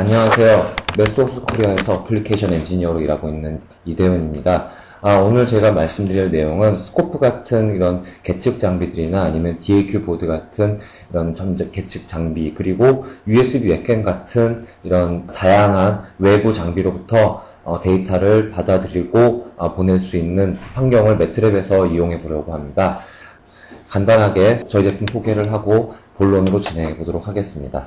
안녕하세요. 메소스 코리아에서 어플리케이션 엔지니어로 일하고 있는 이대훈입니다. 오늘 제가 말씀드릴 내용은 스코프 같은 이런 계측 장비들이나 아니면 DAQ 보드 같은 이런 계측 장비, 그리고 USB 웹캠 같은 이런 다양한 외부 장비로부터 데이터를 받아들이고 보낼 수 있는 환경을 매트랩에서 이용해 보려고 합니다. 간단하게 저희 제품 소개를 하고 본론으로 진행해 보도록 하겠습니다.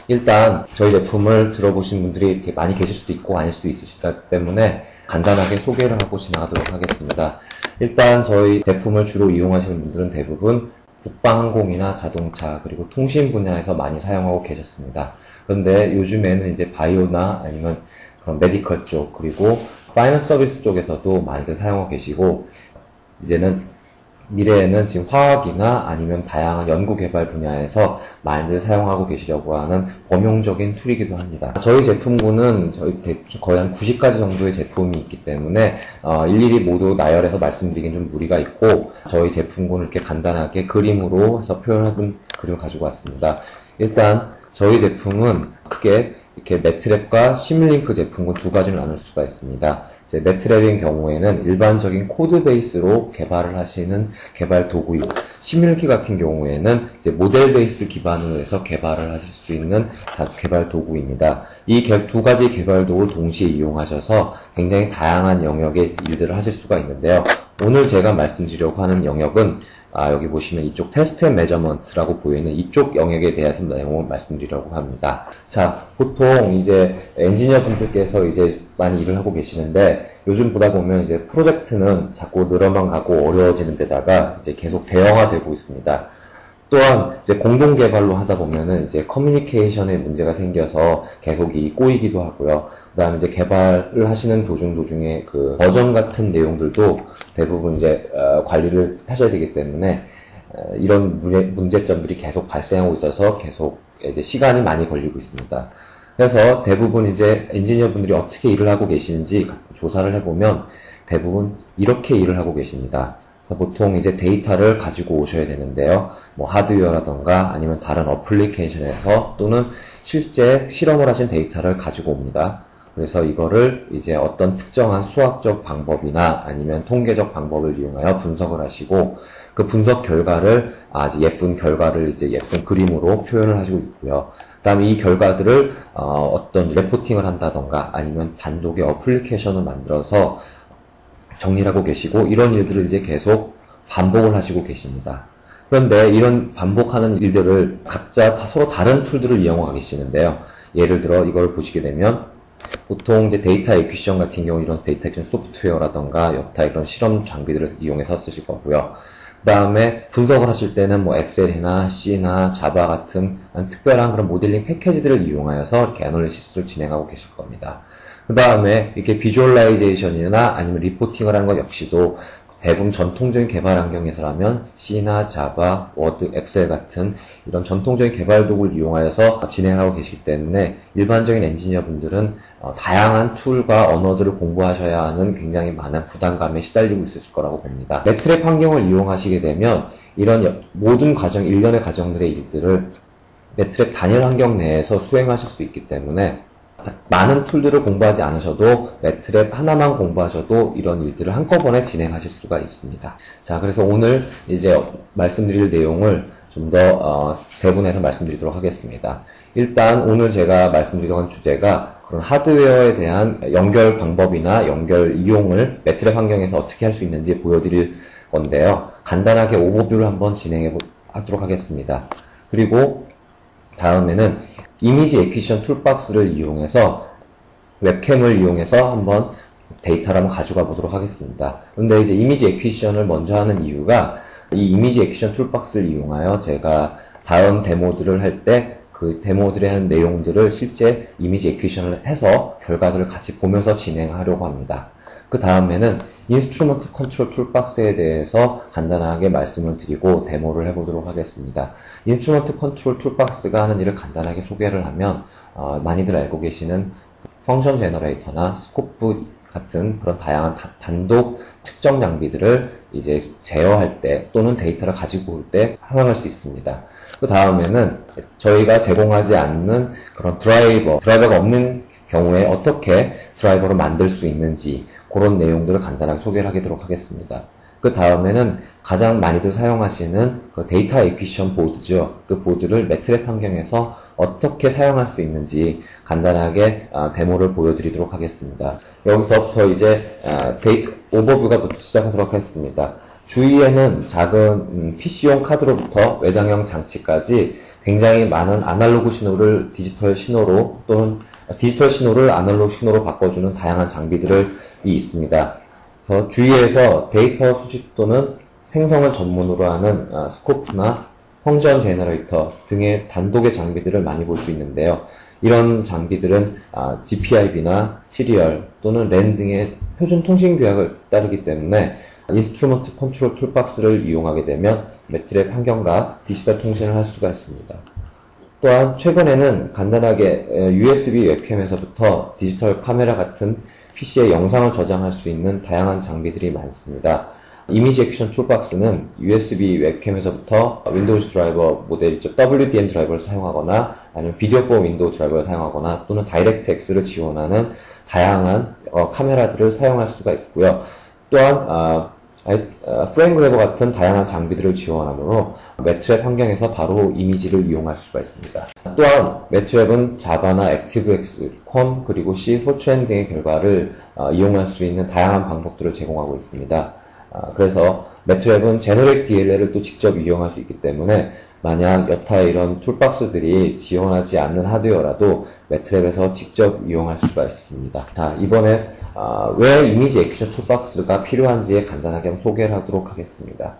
일단 저희 제품을 들어보신 분들이 이렇게 많이 계실 수도 있고 아닐 수도 있으시기 때문에 간단하게 소개를 하고 지나가도록 하겠습니다. 일단 저희 제품을 주로 이용하시는 분들은 대부분 국방항공이나 자동차 그리고 통신 분야에서 많이 사용하고 계셨습니다. 그런데 요즘에는 이제 바이오나 아니면 그런 메디컬 쪽 그리고 파이낸스 서비스 쪽에서도 많이들 사용하고 계시고, 이제는 미래에는 지금 화학이나 아니면 다양한 연구개발 분야에서 많이들 사용하고 계시려고 하는 범용적인 툴이기도 합니다. 저희 제품군은 거의 한 90가지 정도의 제품이 있기 때문에 일일이 모두 나열해서 말씀드리긴 좀 무리가 있고, 저희 제품군을 이렇게 간단하게 그림으로 해서 표현한 그림을 가지고 왔습니다. 일단 저희 제품은 크게 이렇게 매트랩과 시뮬링크 제품군 두 가지로 나눌 수가 있습니다. 매트랩인 경우에는 일반적인 코드 베이스로 개발을 하시는 개발 도구이고, 시뮬링크 같은 경우에는 이제 모델 베이스 기반으로 해서 개발을 하실 수 있는 개발 도구입니다. 이 두 가지 개발 도구를 동시에 이용하셔서 굉장히 다양한 영역의 일들을 하실 수가 있는데요. 오늘 제가 말씀드리려고 하는 영역은 여기 보시면 이쪽 테스트 앤 메저먼트라고 보이는 이쪽 영역에 대해서 내용을 말씀드리려고 합니다. 자, 보통 이제 엔지니어 분들께서 이제 많이 일을 하고 계시는데, 요즘 보다 보면 이제 프로젝트는 자꾸 늘어만 가고 어려워지는 데다가 이제 계속 대형화되고 있습니다. 또한 이제 공동 개발로 하다 보면은 이제 커뮤니케이션에 문제가 생겨서 계속 꼬이기도 하고요. 그다음에 이제 개발을 하시는 도중에 그 버전 같은 내용들도 대부분 이제 관리를 하셔야 되기 때문에 이런 문제점들이 계속 발생하고 있어서 계속 이제 시간이 많이 걸리고 있습니다. 그래서 대부분 이제 엔지니어 분들이 어떻게 일을 하고 계시는지 조사를 해보면 대부분 이렇게 일을 하고 계십니다. 보통 이제 데이터를 가지고 오셔야 되는데요. 뭐 하드웨어라던가 아니면 다른 어플리케이션에서 또는 실제 실험을 하신 데이터를 가지고 옵니다. 그래서 이거를 이제 어떤 특정한 수학적 방법이나 아니면 통계적 방법을 이용하여 분석을 하시고, 그 분석 결과를 아주 예쁜 결과를 이제 예쁜 그림으로 표현을 하시고 있고요. 그 다음에 이 결과들을 어떤 레포팅을 한다던가 아니면 단독의 어플리케이션을 만들어서 정리를 하고 계시고, 이런 일들을 이제 계속 반복을 하시고 계십니다. 그런데 이런 반복하는 일들을 각자 서로 다른 툴들을 이용하고 계시는데요. 예를 들어 이걸 보시게 되면 보통 이제 데이터 에퀴션 같은 경우 이런 데이터 에퀴션 소프트웨어라던가 여타 이런 실험 장비들을 이용해서 쓰실 거고요. 그 다음에 분석을 하실 때는 뭐 엑셀이나 C나 자바 같은 특별한 그런 모델링 패키지들을 이용하여서 이렇게 애널리시스를 진행하고 계실 겁니다. 그 다음에 이렇게 비주얼라이제이션이나 아니면 리포팅을 하는 것 역시도 대부분 전통적인 개발 환경에서라면 C나 자바, 워드, 엑셀 같은 이런 전통적인 개발 도구를 이용하여서 진행하고 계시기 때문에 일반적인 엔지니어 분들은 다양한 툴과 언어들을 공부하셔야 하는 굉장히 많은 부담감에 시달리고 있을 거라고 봅니다. 매트랩 환경을 이용하시게 되면 이런 모든 과정, 일련의 과정들의 일들을 매트랩 단일 환경 내에서 수행하실 수 있기 때문에 많은 툴들을 공부하지 않으셔도 매트랩 하나만 공부하셔도 이런 일들을 한꺼번에 진행하실 수가 있습니다. 자, 그래서 오늘 이제 말씀드릴 내용을 좀 더 세분해서 말씀드리도록 하겠습니다. 일단 오늘 제가 말씀드리려는 주제가 그런 하드웨어에 대한 연결 방법이나 연결 이용을 매트랩 환경에서 어떻게 할 수 있는지 보여드릴 건데요. 간단하게 오버뷰를 한번 하도록 하겠습니다. 그리고 다음에는 이미지 에퀴션 툴박스를 이용해서 웹캠을 이용해서 한번 데이터를 한번 가져가 보도록 하겠습니다. 근데 이제 이미지 에퀴션을 먼저 하는 이유가 이 이미지 에퀴션 툴박스를 이용하여 제가 다음 데모들을 할 때 그 데모들의 하는 내용들을 실제 이미지 에퀴션을 해서 결과들을 같이 보면서 진행하려고 합니다. 그 다음에는 인스트루먼트 컨트롤 툴박스에 대해서 간단하게 말씀을 드리고 데모를 해보도록 하겠습니다. 인스트루먼트 컨트롤 툴박스가 하는 일을 간단하게 소개를 하면 많이들 알고 계시는 펑션 제너레이터나 스코프 같은 그런 다양한 단독 특정 장비들을 이제 제어할 때 또는 데이터를 가지고 올 때 사용할 수 있습니다. 그 다음에는 저희가 제공하지 않는 그런 드라이버가 없는 경우에 어떻게 드라이버를 만들 수 있는지 그런 내용들을 간단하게 소개를 하도록 하겠습니다. 그 다음에는 가장 많이들 사용하시는 그 데이터 에퀴션 보드죠. 그 보드를 매트랩 환경에서 어떻게 사용할 수 있는지 간단하게 데모를 보여드리도록 하겠습니다. 여기서부터 이제 데이터 오버뷰가 시작하도록 하겠습니다. 주위에는 작은 PC용 카드로부터 외장형 장치까지 굉장히 많은 아날로그 신호를 디지털 신호로 또는 디지털 신호를 아날로그 신호로 바꿔주는 다양한 장비들이 있습니다. 주위에서 데이터 수집 또는 생성을 전문으로 하는 스코프나 펑션 제너레이터 등의 단독의 장비들을 많이 볼 수 있는데요. 이런 장비들은 GPIB나 시리얼 또는 랜 등의 표준 통신 규약을 따르기 때문에 인스트루먼트 컨트롤 툴박스를 이용하게 되면 매트랩 환경과 디지털 통신을 할 수가 있습니다. 또한 최근에는 간단하게 USB 웹캠에서부터 디지털 카메라 같은 PC에 영상을 저장할 수 있는 다양한 장비들이 많습니다. 이미지 액션 툴박스는 USB 웹캠에서부터 윈도우즈 드라이버 모델이죠. WDM 드라이버를 사용하거나 아니면 비디오 폰 윈도우 드라이버를 사용하거나 또는 다이렉트 X를 지원하는 다양한 카메라들을 사용할 수가 있고요. 또한 프레임 그래버 같은 다양한 장비들을 지원하므로 매트랩 환경에서 바로 이미지를 이용할 수가 있습니다. 또한 매트랩은 자바나 액티브X, 컴, 그리고 C, 포트렌 등의 결과를 이용할 수 있는 다양한 방법들을 제공하고 있습니다. 그래서 매트랩은 제너레이트 DLL을 또 직접 이용할 수 있기 때문에 만약 여타 이런 툴박스들이 지원하지 않는 하드웨어라도 매트랩에서 직접 이용할 수가 있습니다. 자, 이번에 왜 이미지 액션 툴박스가 필요한지에 간단하게 소개를 하도록 하겠습니다.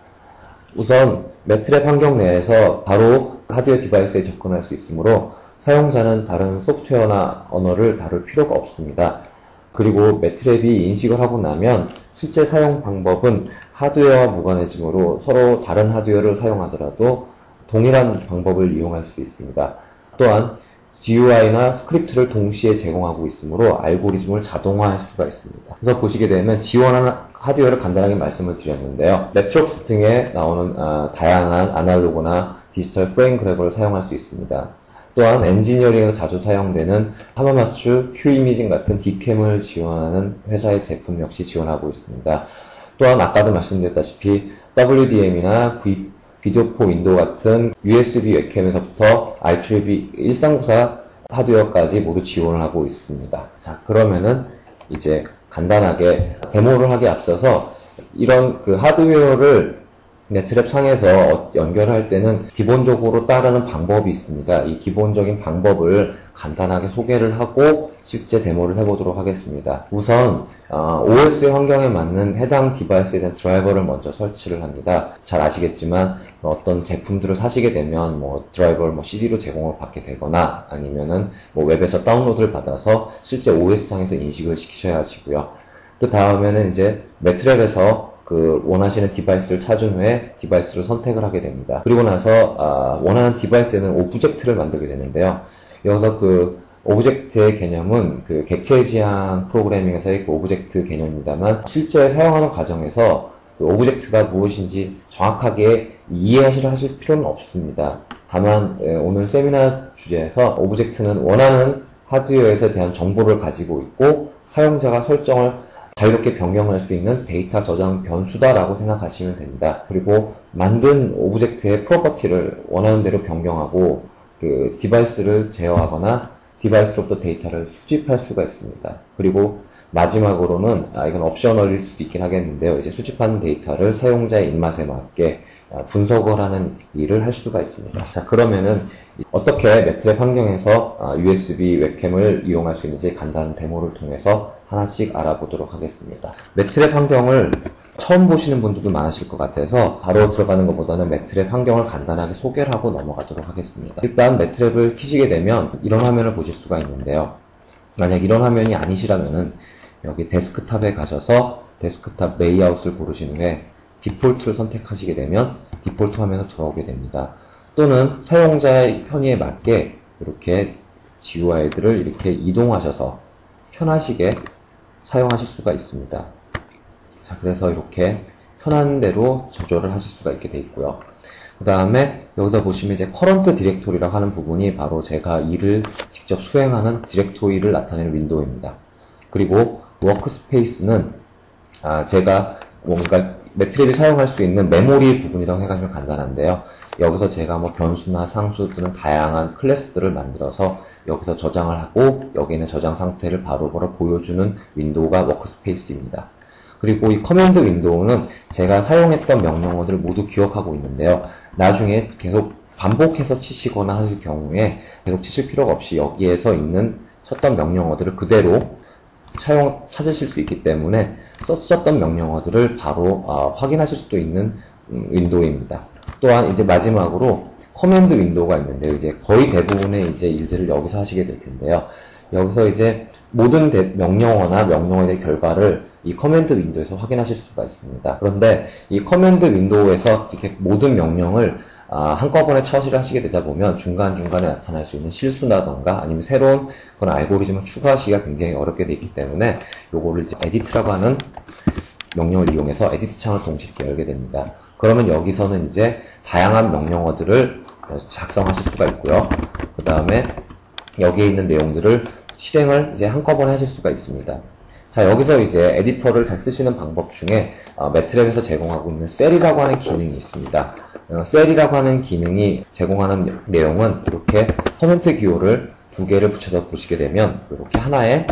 우선 매트랩 환경 내에서 바로 하드웨어 디바이스에 접근할 수 있으므로 사용자는 다른 소프트웨어나 언어를 다룰 필요가 없습니다. 그리고 매트랩이 인식을 하고 나면 실제 사용 방법은 하드웨어와 무관해지므로 서로 다른 하드웨어를 사용하더라도 동일한 방법을 이용할 수 있습니다. 또한 GUI나 스크립트를 동시에 제공하고 있으므로 알고리즘을 자동화할 수가 있습니다. 그래서 보시게 되면 지원하는 하드웨어를 간단하게 말씀을 드렸는데요. 랩트록스 등에 나오는 다양한 아날로그나 디지털 프레임 그래버를 사용할 수 있습니다. 또한 엔지니어링에서 자주 사용되는 하마마츠, 큐이미징 같은 D캠을 지원하는 회사의 제품 역시 지원하고 있습니다. 또한 아까도 말씀드렸다시피 WDM이나 비디오 폰 윈도우 같은 USB 웹캠에서부터 i2b 1394 하드웨어까지 모두 지원을 하고 있습니다. 자, 그러면은 이제 간단하게 데모를 하기 앞서서 이런 그 하드웨어를 매트랩 상에서 연결할 때는 기본적으로 따르는 방법이 있습니다. 이 기본적인 방법을 간단하게 소개를 하고 실제 데모를 해보도록 하겠습니다. 우선 OS 환경에 맞는 해당 디바이스에 대한 드라이버를 먼저 설치를 합니다. 잘 아시겠지만 어떤 제품들을 사시게 되면 드라이버를 CD로 제공을 받게 되거나 아니면은 웹에서 다운로드를 받아서 실제 OS상에서 인식을 시키셔야 하시고요. 그 다음에는 이제 매트랩에서 원하시는 디바이스를 찾은 후에 디바이스를 선택을 하게 됩니다. 그리고 나서 원하는 디바이스에는 오브젝트를 만들게 되는데요. 여기서 오브젝트의 개념은 객체 지향 프로그래밍에서의 오브젝트 개념입니다만 실제 사용하는 과정에서 오브젝트가 무엇인지 정확하게 하실 필요는 없습니다. 다만 오늘 세미나 주제에서 오브젝트는 원하는 하드웨어에 대한 정보를 가지고 있고 사용자가 설정을 자유롭게 변경할 수 있는 데이터 저장 변수다라고 생각하시면 됩니다. 그리고 만든 오브젝트의 프로퍼티를 원하는 대로 변경하고 디바이스를 제어하거나 디바이스로부터 데이터를 수집할 수가 있습니다. 그리고 마지막으로는 이건 옵셔널일 수도 있긴 하겠는데요. 이제 수집한 데이터를 사용자의 입맛에 맞게 분석을 하는 일을 할 수가 있습니다. 자, 그러면은 어떻게 매트랩 환경에서 USB 웹캠을 이용할 수 있는지 간단한 데모를 통해서 하나씩 알아보도록 하겠습니다. 매트랩 환경을 처음 보시는 분들도 많으실 것 같아서 바로 들어가는 것보다는 매트랩 환경을 간단하게 소개를 하고 넘어가도록 하겠습니다. 일단 매트랩을 키시게 되면 이런 화면을 보실 수가 있는데요. 만약 이런 화면이 아니시라면은 여기 데스크탑에 가셔서 데스크탑 레이아웃을 고르신 후에 디폴트를 선택하시게 되면 디폴트 화면으로 들어오게 됩니다. 또는 사용자의 편의에 맞게 이렇게 GUI들을 이렇게 이동하셔서 편하시게 사용하실 수가 있습니다. 자, 그래서 이렇게 편한 대로 조절을 하실 수가 있게 되어 있고요. 그 다음에 여기서 보시면 이제 커런트 디렉토리라고 하는 부분이 바로 제가 일을 직접 수행하는 디렉토리를 나타내는 윈도우입니다. 그리고 워크스페이스는 제가 뭔가 매트릭을 사용할 수 있는 메모리 부분이라고 해가지고 간단한데요. 여기서 제가 뭐 변수나 상수 또는 다양한 클래스들을 만들어서 여기서 저장을 하고 여기 있는 저장 상태를 바로바로 보여주는 윈도우가 워크스페이스입니다. 그리고 이 커맨드 윈도우는 제가 사용했던 명령어들을 모두 기억하고 있는데요. 나중에 계속 반복해서 치시거나 하실 경우에 계속 치실 필요가 없이 여기에서 있는 썼던 명령어들을 그대로 찾으실 수 있기 때문에 썼던 명령어들을 바로 확인하실 수도 있는 윈도우입니다. 또한 이제 마지막으로 커맨드 윈도우가 있는데요. 이제 거의 대부분의 이제 일들을 여기서 하시게 될 텐데요. 여기서 이제 모든 명령어나 명령어에 대한 결과를 이 커맨드 윈도우에서 확인하실 수가 있습니다. 그런데 이 커맨드 윈도우에서 이렇게 모든 명령을 한꺼번에 처리를 하시게 되다 보면 중간중간에 나타날 수 있는 실수라던가 아니면 새로운 그런 알고리즘을 추가하시기가 굉장히 어렵게 되어 있기 때문에 요거를 이제 에디트라고 하는 명령을 이용해서 에디트 창을 동시에 이렇게 열게 됩니다. 그러면 여기서는 이제 다양한 명령어들을 작성하실 수가 있고요. 그 다음에 여기에 있는 내용들을 실행을 이제 한꺼번에 하실 수가 있습니다. 자, 여기서 이제 에디터를 잘 쓰시는 방법 중에 매트랩에서 제공하고 있는 셀이라고 하는 기능이 있습니다. 셀이라고 하는 기능이 제공하는 내용은 이렇게 퍼센트 기호를 두 개를 붙여서 보시게 되면 이렇게 하나의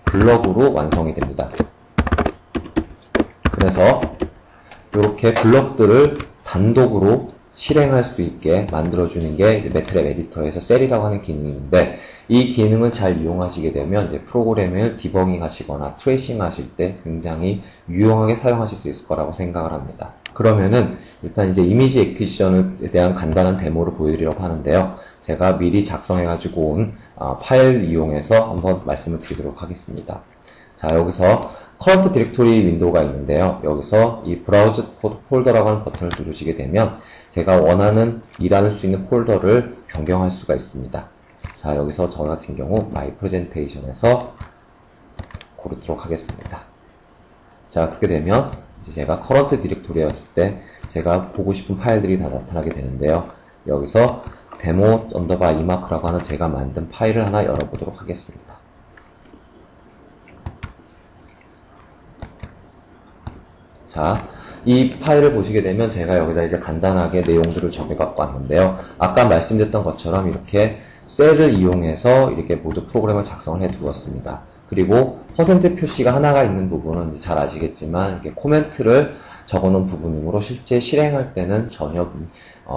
블럭으로 완성이 됩니다. 그래서 이렇게 블럭들을 단독으로 실행할 수 있게 만들어주는 게 매트랩 에디터에서 셀이라고 하는 기능인데, 이 기능을 잘 이용하시게 되면 이제 프로그램을 디버깅 하시거나 트레이싱 하실 때 굉장히 유용하게 사용하실 수 있을 거라고 생각을 합니다. 그러면은 일단 이제 이미지 액퀴지션에 대한 간단한 데모를 보여드리려고 하는데요. 제가 미리 작성해가지고 온 파일 이용해서 한번 말씀을 드리도록 하겠습니다. 자, 여기서 커런트 디렉토리 윈도우가 있는데요. 여기서 이 브라우즈 폴더라고 하는 버튼을 누르시게 되면 제가 원하는 일할 수 있는 폴더를 변경할 수가 있습니다. 자, 여기서 저 같은 경우 마이 프레젠테이션에서 고르도록 하겠습니다. 자, 그렇게 되면 이제 제가 커런트 디렉토리였을 때 제가 보고 싶은 파일들이 다 나타나게 되는데요. 여기서 데모 언더바 이마크라고 하는 제가 만든 파일을 하나 열어보도록 하겠습니다. 자, 이 파일을 보시게 되면 제가 여기다 이제 간단하게 내용들을 적어 갖고 왔는데요. 아까 말씀드렸던 것처럼 이렇게 셀을 이용해서 이렇게 모두 프로그램을 작성을 해 두었습니다. 그리고 퍼센트 표시가 하나가 있는 부분은 잘 아시겠지만 이렇게 코멘트를 적어 놓은 부분이므로 실제 실행할 때는 전혀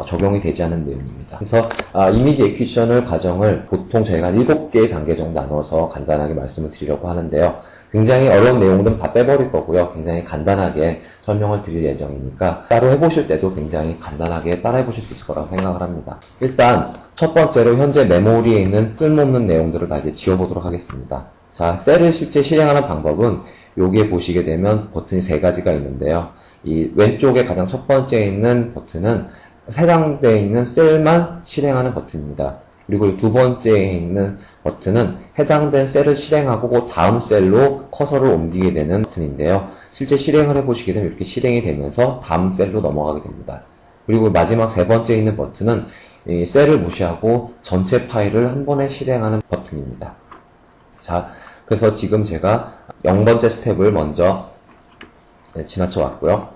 적용이 되지 않는 내용입니다. 그래서 이미지 액퀴지션을 과정을 보통 저희가 7개의 단계 정도 나눠서 간단하게 말씀을 드리려고 하는데요. 굉장히 어려운 내용들은 다 빼버릴 거고요. 굉장히 간단하게 설명을 드릴 예정이니까 따로 해보실 때도 굉장히 간단하게 따라 해보실 수 있을 거라고 생각을 합니다. 일단 첫 번째로 현재 메모리에 있는 쓸모없는 내용들을 다 이제 지워보도록 하겠습니다. 자, 셀을 실제 실행하는 방법은 여기에 보시게 되면 버튼이 3가지가 있는데요. 이 왼쪽에 가장 첫 번째에 있는 버튼은 해당되어 있는 셀만 실행하는 버튼입니다. 그리고 두 번째에 있는 버튼은 해당된 셀을 실행하고 그 다음 셀로 커서를 옮기게 되는 버튼인데요. 실제 실행을 해보시게 되면 이렇게 실행이 되면서 다음 셀로 넘어가게 됩니다. 그리고 마지막 세 번째에 있는 버튼은 이 셀을 무시하고 전체 파일을 한 번에 실행하는 버튼입니다. 자, 그래서 지금 제가 0번째 스텝을 먼저 지나쳐 왔고요.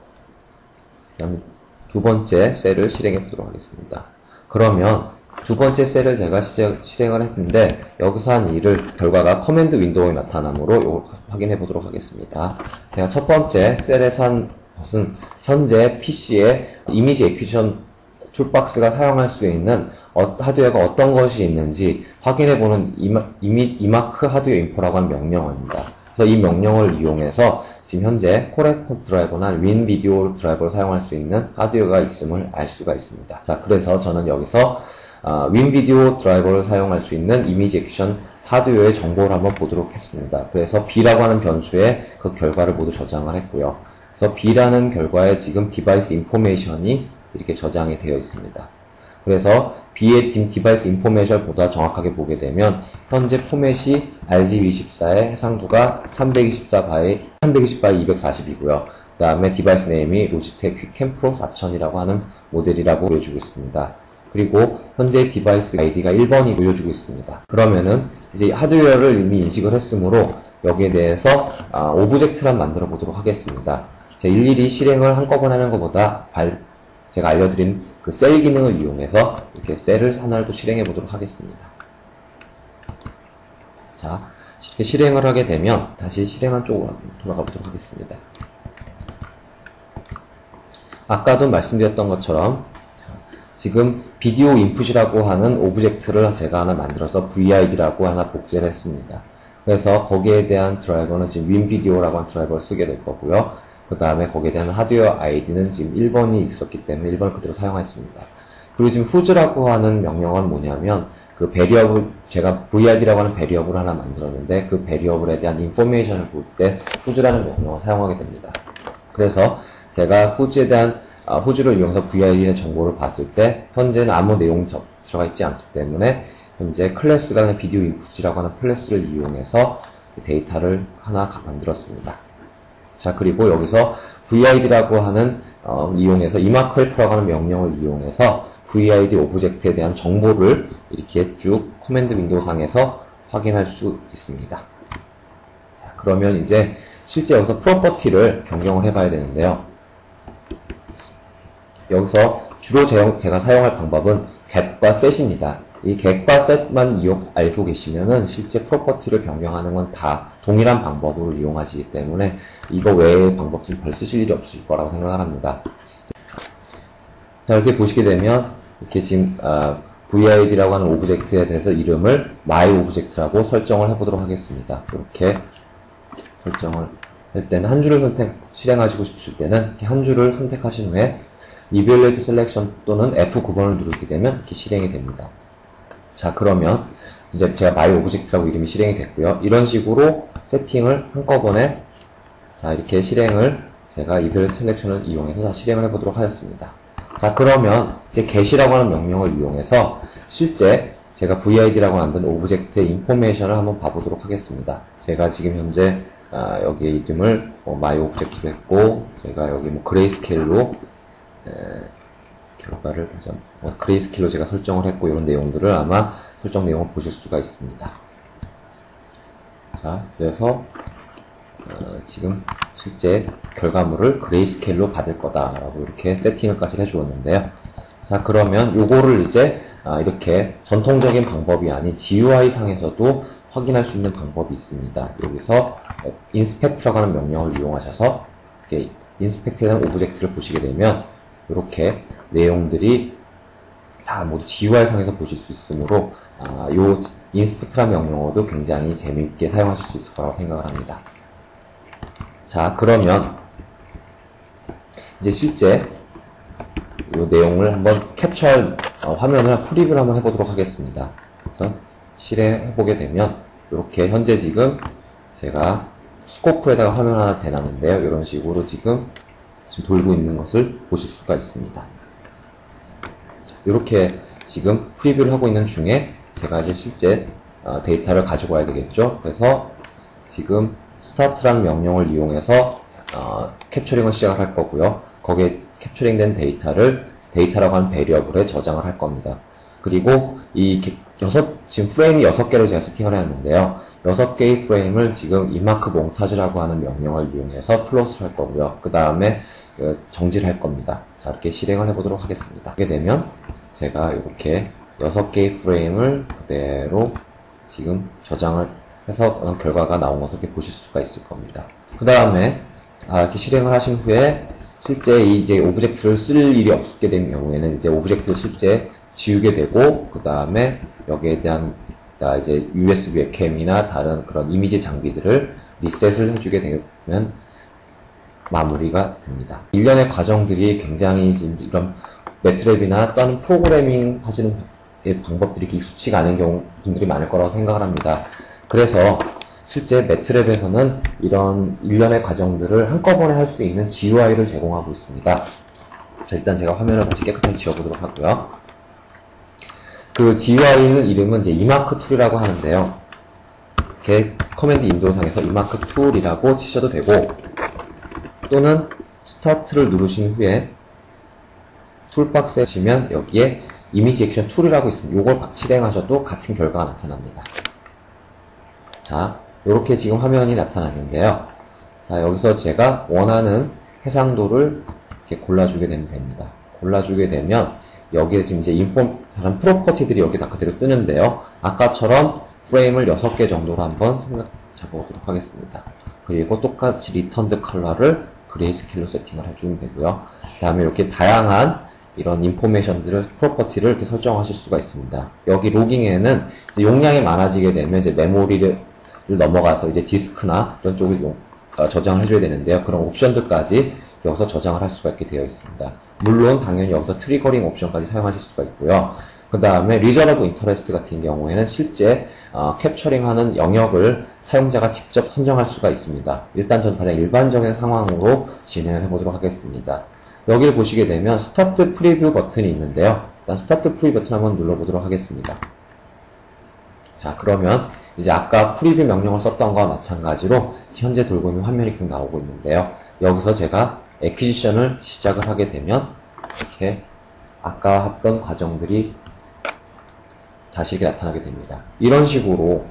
그다음 두 번째 셀을 실행해 보도록 하겠습니다. 그러면 두 번째 셀을 제가 실행을 했는데 여기서 한 일을 결과가 커맨드 윈도우에 나타나므로 이걸 확인해 보도록 하겠습니다. 제가 첫 번째 셀에서 한 것은 현재 PC에 이미지 액퀴지션 툴박스가 사용할 수 있는 하드웨어가 어떤 것이 있는지 확인해 보는 이마크 하드웨어 인포라고 하는 명령어입니다. 그래서 이 명령을 이용해서 지금 현재 코렉트 드라이버나 윈 비디오 드라이버를 사용할 수 있는 하드웨어가 있음을 알 수가 있습니다. 자, 그래서 저는 여기서 윈 비디오 드라이버를 사용할 수 있는 이미지 액션 하드웨어의 정보를 한번 보도록 했습니다. 그래서 B라고 하는 변수에 그 결과를 모두 저장을 했고요. 그래서 B라는 결과에 지금 디바이스 인포메이션이 이렇게 저장이 되어 있습니다. 그래서 B의 지금 디바이스 인포메이션보다 정확하게 보게 되면 현재 포맷이 RGB14의 해상도가 320x 240이고요. 그 다음에 디바이스 네임이 로지텍 퀵캠 프로 4000이라고 하는 모델이라고 보여주고 있습니다. 그리고 현재 디바이스 아이디가 1번이 보여주고 있습니다. 그러면은 이제 하드웨어를 이미 인식을 했으므로 여기에 대해서 오브젝트를 만들어 보도록 하겠습니다. 제 일일이 실행을 한꺼번에 하는 것보다 제가 알려드린 그 셀 기능을 이용해서 이렇게 셀을 하나를 또 실행해 보도록 하겠습니다. 자, 이렇게 실행을 하게 되면 다시 실행한 쪽으로 돌아가 보도록 하겠습니다. 아까도 말씀드렸던 것처럼 지금 비디오 인풋이라고 하는 오브젝트를 제가 하나 만들어서 VID라고 하나 복제를 했습니다. 그래서 거기에 대한 드라이버는 지금 윈비디오라고 하는 드라이버를 쓰게 될 거고요. 그 다음에 거기에 대한 하드웨어 아이디는 지금 1번이 있었기 때문에 1번을 그대로 사용했습니다. 그리고 지금 후즈라고 하는 명령어는 뭐냐면 그 베리어블, 제가 VID라고 하는 베리어블을 하나 만들었는데 그 베리어블에 대한 인포메이션을 볼 때 후즈라는 명령어를 사용하게 됩니다. 그래서 제가 후즈에 대한 후즈를 이용해서 VID의 정보를 봤을 때 현재는 아무 내용이 들어가 있지 않기 때문에 현재 클래스가 그냥 비디오 인풋이라고 하는 클래스를 이용해서 데이터를 하나 만들었습니다. 자, 그리고 여기서 VID라고 하는 이용해서 이마크헬프라고 하는 명령을 이용해서 VID 오브젝트에 대한 정보를 이렇게 쭉 코맨드 윈도우 상에서 확인할 수 있습니다. 자, 그러면 이제 실제 여기서 프로퍼티를 변경을 해봐야 되는데요. 여기서 주로 제가 사용할 방법은 get과 set입니다. 이 get과 set만 알고 계시면은 실제 프로퍼티를 변경하는 건 다 동일한 방법으로 이용하시기 때문에 이거 외의 방법들이 별 쓰실 일이 없을 거라고 생각을 합니다. 자, 이렇게 보시게 되면 이렇게 지금 VID라고 하는 오브젝트에 대해서 이름을 myObject라고 설정을 해보도록 하겠습니다. 이렇게 설정을 할 때는 한 줄을 실행하시고 싶으실 때는 이렇게 한 줄을 선택하신 후에 Evaluate Selection 또는 F9번을 누르게 되면 이렇게 실행이 됩니다. 자, 그러면 이제 제가 myObject라고 이름이 실행이 됐고요. 이런 식으로 세팅을 한꺼번에 자, 이렇게 실행을 제가 Evaluate Selection을 이용해서 실행을 해보도록 하였습니다. 자, 그러면 이제 get이라고 하는 명령을 이용해서 실제 제가 VID라고 만든 오브젝트의 인포메이션을 한번 봐보도록 하겠습니다. 제가 지금 현재 여기에 이름을 myObject로 했고 제가 여기 그레이스케일로 결과를 그레이스케일로 제가 설정을 했고 이런 내용들을 아마 설정 내용을 보실 수가 있습니다. 자, 그래서 지금 실제 결과물을 그레이스케일로 받을 거다라고 이렇게 세팅을까지 해주었는데요. 자, 그러면 요거를 이제 이렇게 전통적인 방법이 아닌 GUI 상에서도 확인할 수 있는 방법이 있습니다. 여기서 inspect라고 하는 명령을 이용하셔서 이렇게 inspect에 대한 오브젝트를 보시게 되면 이렇게 내용들이 다 모두 GUI 상에서 보실 수 있으므로 요 inspect라는 명령어도 굉장히 재미있게 사용하실 수 있을 거라고 생각을 합니다. 자, 그러면 이제 실제 이 내용을 한번 캡처할 화면을 프리뷰를 한번 해보도록 하겠습니다. 그래서 실행해보게 되면 이렇게 현재 지금 제가 스코프에다가 화면 하나 대놨는데요. 이런 식으로 지금 돌고 있는 것을 보실 수가 있습니다. 이렇게 지금 프리뷰를 하고 있는 중에 제가 이제 실제 데이터를 가지고 와야 되겠죠. 그래서 지금 스타트라는 명령을 이용해서 캡처링을 시작을 할 거고요. 거기에 캡처링된 데이터라고 하는 베리어블에 저장을 할 겁니다. 그리고 지금 프레임이 6개로 제가 세팅을 했는데요. 6개의 프레임을 지금 이마크 몽타즈라고 하는 명령을 이용해서 플롯을 할 거고요. 그 다음에 정지를 할 겁니다. 자, 이렇게 실행을 해보도록 하겠습니다. 하게 되면 제가 이렇게 6개의 프레임을 그대로 지금 저장을 해서 결과가 나온 것을 이렇게 보실 수가 있을 겁니다. 그 다음에 이렇게 실행을 하신 후에 실제 이제 오브젝트를 쓸 일이 없게 된 경우에는 이제 오브젝트를 실제 지우게 되고 그 다음에 여기에 대한 이제 USB 웹캠이나 다른 그런 이미지 장비들을 리셋을 해주게 되면 마무리가 됩니다. 일련의 과정들이 굉장히 지금 이런 매트랩이나 다른 프로그래밍 하시는 방법들이 익숙치가 않은 분들이 많을 거라고 생각을 합니다. 그래서 실제 매트랩에서는 이런 일련의 과정들을 한꺼번에 할 수 있는 GUI를 제공하고 있습니다. 자, 일단 제가 화면을 다시 깨끗하게 지워보도록 하고요. 그 GUI는 이름은 이제 이마크 툴이라고 하는데요. 이렇게 커맨드 인도상에서 이마크 툴이라고 치셔도 되고, 또는 스타트를 누르신 후에 툴박스에 치면 여기에 이미지 액션 툴이라고 있습니다. 이걸 실행하셔도 같은 결과가 나타납니다. 자, 이렇게 지금 화면이 나타났는데요. 자, 여기서 제가 원하는 해상도를 이렇게 골라주게 되면 됩니다. 골라주게 되면 여기에 지금 이제 다른 프로퍼티들이 여기다 그대로 뜨는데요. 아까처럼 프레임을 6개 정도로 한번 잡아보도록 하겠습니다. 그리고 똑같이 리턴드 컬러를 그레이스케일로 세팅을 해주면 되고요. 그 다음에 이렇게 다양한 이런 인포메이션들을, 프로퍼티를 이렇게 설정하실 수가 있습니다. 여기 로깅에는 용량이 많아지게 되면 이제 메모리를 넘어가서 이제 디스크나 이런 쪽에 저장을 해줘야 되는데요. 그런 옵션들까지 여기서 저장을 할 수가 있게 되어 있습니다. 물론 당연히 여기서 트리거링 옵션까지 사용하실 수가 있고요. 그 다음에 리저너브 인터레스트 같은 경우에는 실제 캡처링하는 영역을 사용자가 직접 선정할 수가 있습니다. 일단 전 가장 일반적인 상황으로 진행을 해보도록 하겠습니다. 여기를 보시게 되면 스타트 프리뷰 버튼이 있는데요. 일단 스타트 프리뷰 버튼 한번 눌러보도록 하겠습니다. 자, 그러면 이제 아까 프리뷰 명령을 썼던 것과 마찬가지로 현재 돌고 있는 화면이 계속 나오고 있는데요. 여기서 제가 애퀴지션을 시작을 하게 되면 이렇게 아까 했던 과정들이 다시 이렇게 나타나게 됩니다. 이런 식으로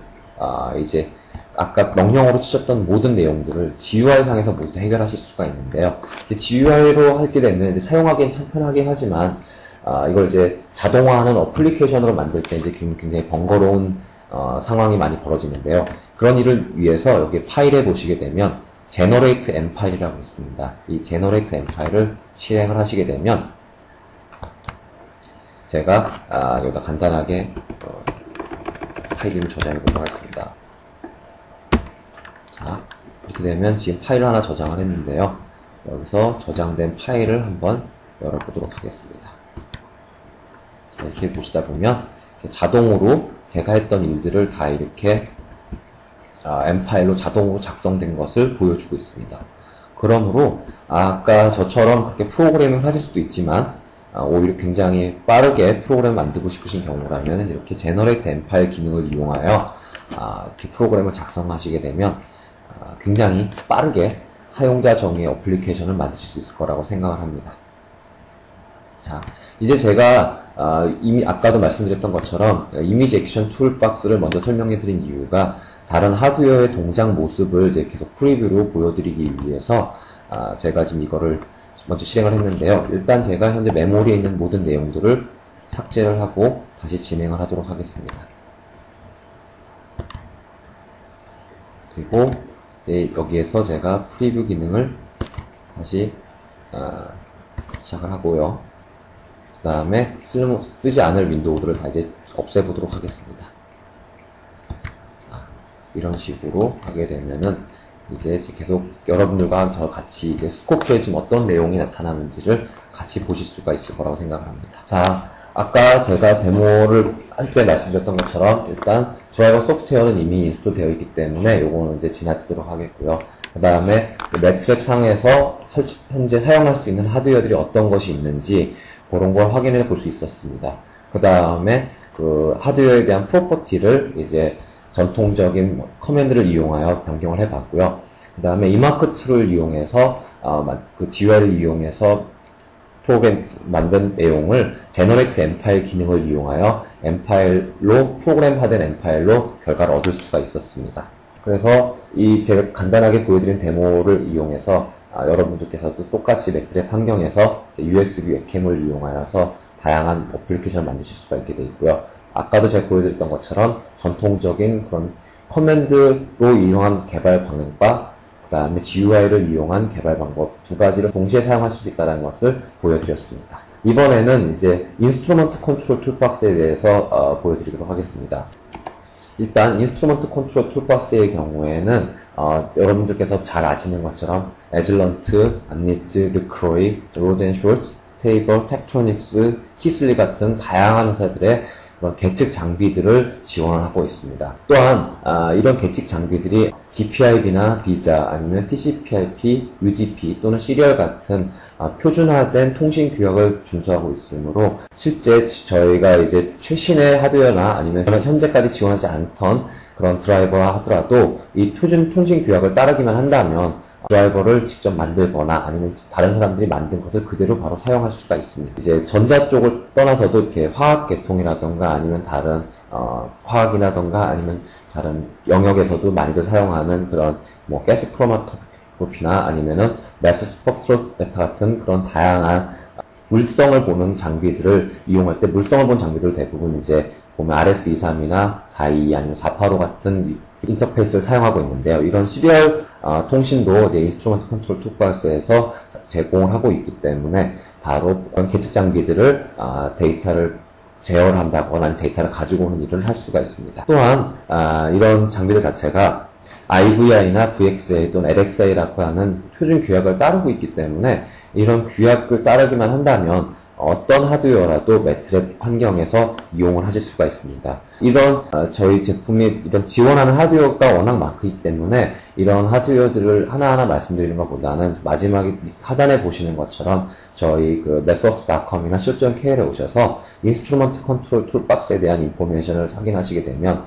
이제 아까 명령어로 치셨던 모든 내용들을 GUI상에서 모두 다 해결하실 수가 있는데요. GUI로 하게 되면 이제 사용하기엔 참 편하긴 하지만 이걸 이제 자동화하는 어플리케이션으로 만들 때 이제 굉장히 번거로운 상황이 많이 벌어지는데요. 그런 일을 위해서 여기 파일에 보시게 되면 Generate M 파일이라고 있습니다. 이 Generate M 파일을 실행을 하시게 되면 제가 여기다 간단하게 파일을 저장해 보도록 하겠습니다. 자, 이렇게 되면 지금 파일을 하나 저장을 했는데요. 여기서 저장된 파일을 한번 열어보도록 하겠습니다. 자, 이렇게 보시다 보면 자동으로 제가 했던 일들을 다 이렇게 M 파일로 자동으로 작성된 것을 보여주고 있습니다. 그러므로 아까 저처럼 그렇게 프로그래밍을 하실 수도 있지만 오히려 굉장히 빠르게 프로그램을 만들고 싶으신 경우라면 이렇게 Generate M 파일 기능을 이용하여 이렇게 프로그램을 작성하시게 되면 굉장히 빠르게 사용자 정의의 어플리케이션을 만드실 수 있을 거라고 생각을 합니다. 자, 이제 제가 이미 아까도 말씀드렸던 것처럼 이미지 액션 툴박스를 먼저 설명해 드린 이유가 다른 하드웨어의 동작 모습을 이제 계속 프리뷰로 보여드리기 위해서 제가 지금 이거를 먼저 실행을 했는데요. 일단 제가 현재 메모리에 있는 모든 내용들을 삭제를 하고 다시 진행을 하도록 하겠습니다. 그리고 이제 여기에서 제가 프리뷰 기능을 다시 시작을 하고요. 그 다음에 쓰지 않을 윈도우들을 다 이제 없애보도록 하겠습니다. 이런 식으로 하게 되면은 이제 계속 여러분들과 저 같이 이제 스코프에 지금 어떤 내용이 나타나는지를 같이 보실 수가 있을 거라고 생각을 합니다. 자, 아까 제가 데모를 할 때 말씀드렸던 것처럼 일단 드라이버 소프트웨어는 이미 인스톨 되어 있기 때문에 요거는 이제 지나치도록 하겠고요. 그 다음에 매트랩 상에서 현재 사용할 수 있는 하드웨어들이 어떤 것이 있는지 그런 걸 확인해 볼 수 있었습니다. 그 다음에 그 하드웨어에 대한 프로퍼티를 이제 전통적인 커맨드를 이용하여 변경을 해봤고요. 그 다음에 이마크 툴을 이용해서 그 GUI를 이용해서 프로그램 만든 내용을 Generate M 파일 기능을 이용하여 M 파일로 프로그램화된 M 파일로 결과를 얻을 수가 있었습니다. 그래서 제가 간단하게 보여드린 데모를 이용해서 여러분들께서도 똑같이 매트랩 환경에서 USB 웹캠을 이용하여서 다양한 어플리케이션을 만드실 수가 있게 되어 있고요. 아까도 제가 보여드렸던 것처럼 전통적인 그런 커맨드로 이용한 개발 방법과 그 다음에 GUI를 이용한 개발 방법 두 가지를 동시에 사용할 수 있다는 것을 보여드렸습니다. 이번에는 이제 인스트루먼트 컨트롤 툴박스에 대해서 보여드리도록 하겠습니다. 일단 인스트루먼트 컨트롤 툴박스의 경우에는 여러분들께서 잘 아시는 것처럼 에즐런트, 안니츠, 르크로이, 로드 앤 숄츠, 테이블, 텍트로닉스, 키슬리 같은 다양한 회사들의 그런 계측 장비들을 지원을 하고 있습니다. 또한 이런 계측 장비들이 GPIB나 비자 아니면 TCP/IP, UDP 또는 시리얼 같은 표준화된 통신 규약을 준수하고 있으므로 실제 저희가 이제 최신의 하드웨어나 아니면 현재까지 지원하지 않던 그런 드라이버라 하더라도 이 표준 통신 규약을 따르기만 한다면 드라이버를 직접 만들거나 아니면 다른 사람들이 만든 것을 그대로 바로 사용할 수가 있습니다. 이제 전자 쪽을 떠나서도 이렇게 화학 계통이라던가 아니면 다른 화학이라던가 아니면 다른 영역에서도 많이들 사용하는 그런 뭐 가스 크로마토그래피나 아니면은 마스 스펙트로메터 같은 그런 다양한 물성을 보는 장비들을 이용할 때 물성을 본 장비들 대부분 이제 보면 RS-23이나 422 아니면 485 같은 인터페이스를 사용하고 있는데요. 이런 시리얼 통신도 이제 인스트루먼트 컨트롤 툴박스에서 제공을 하고 있기 때문에 바로 그런 계측 장비들을 데이터를 제어를 한다거나 아니면 데이터를 가지고 오는 일을 할 수가 있습니다. 또한 이런 장비들 자체가 IVI나 VXA 또는 LXA라고 하는 표준 규약을 따르고 있기 때문에 이런 규약을 따르기만 한다면 어떤 하드웨어라도 매트랩 환경에서 이용을 하실 수가 있습니다. 이런 저희 제품이 이런 지원하는 하드웨어가 워낙 많기 때문에 이런 하드웨어들을 하나하나 말씀드리는 것보다는 마지막에 하단에 보시는 것처럼 저희 그 methods.com이나 co.kr에 오셔서 인스트루먼트 컨트롤 툴박스에 대한 인포메이션을 확인하시게 되면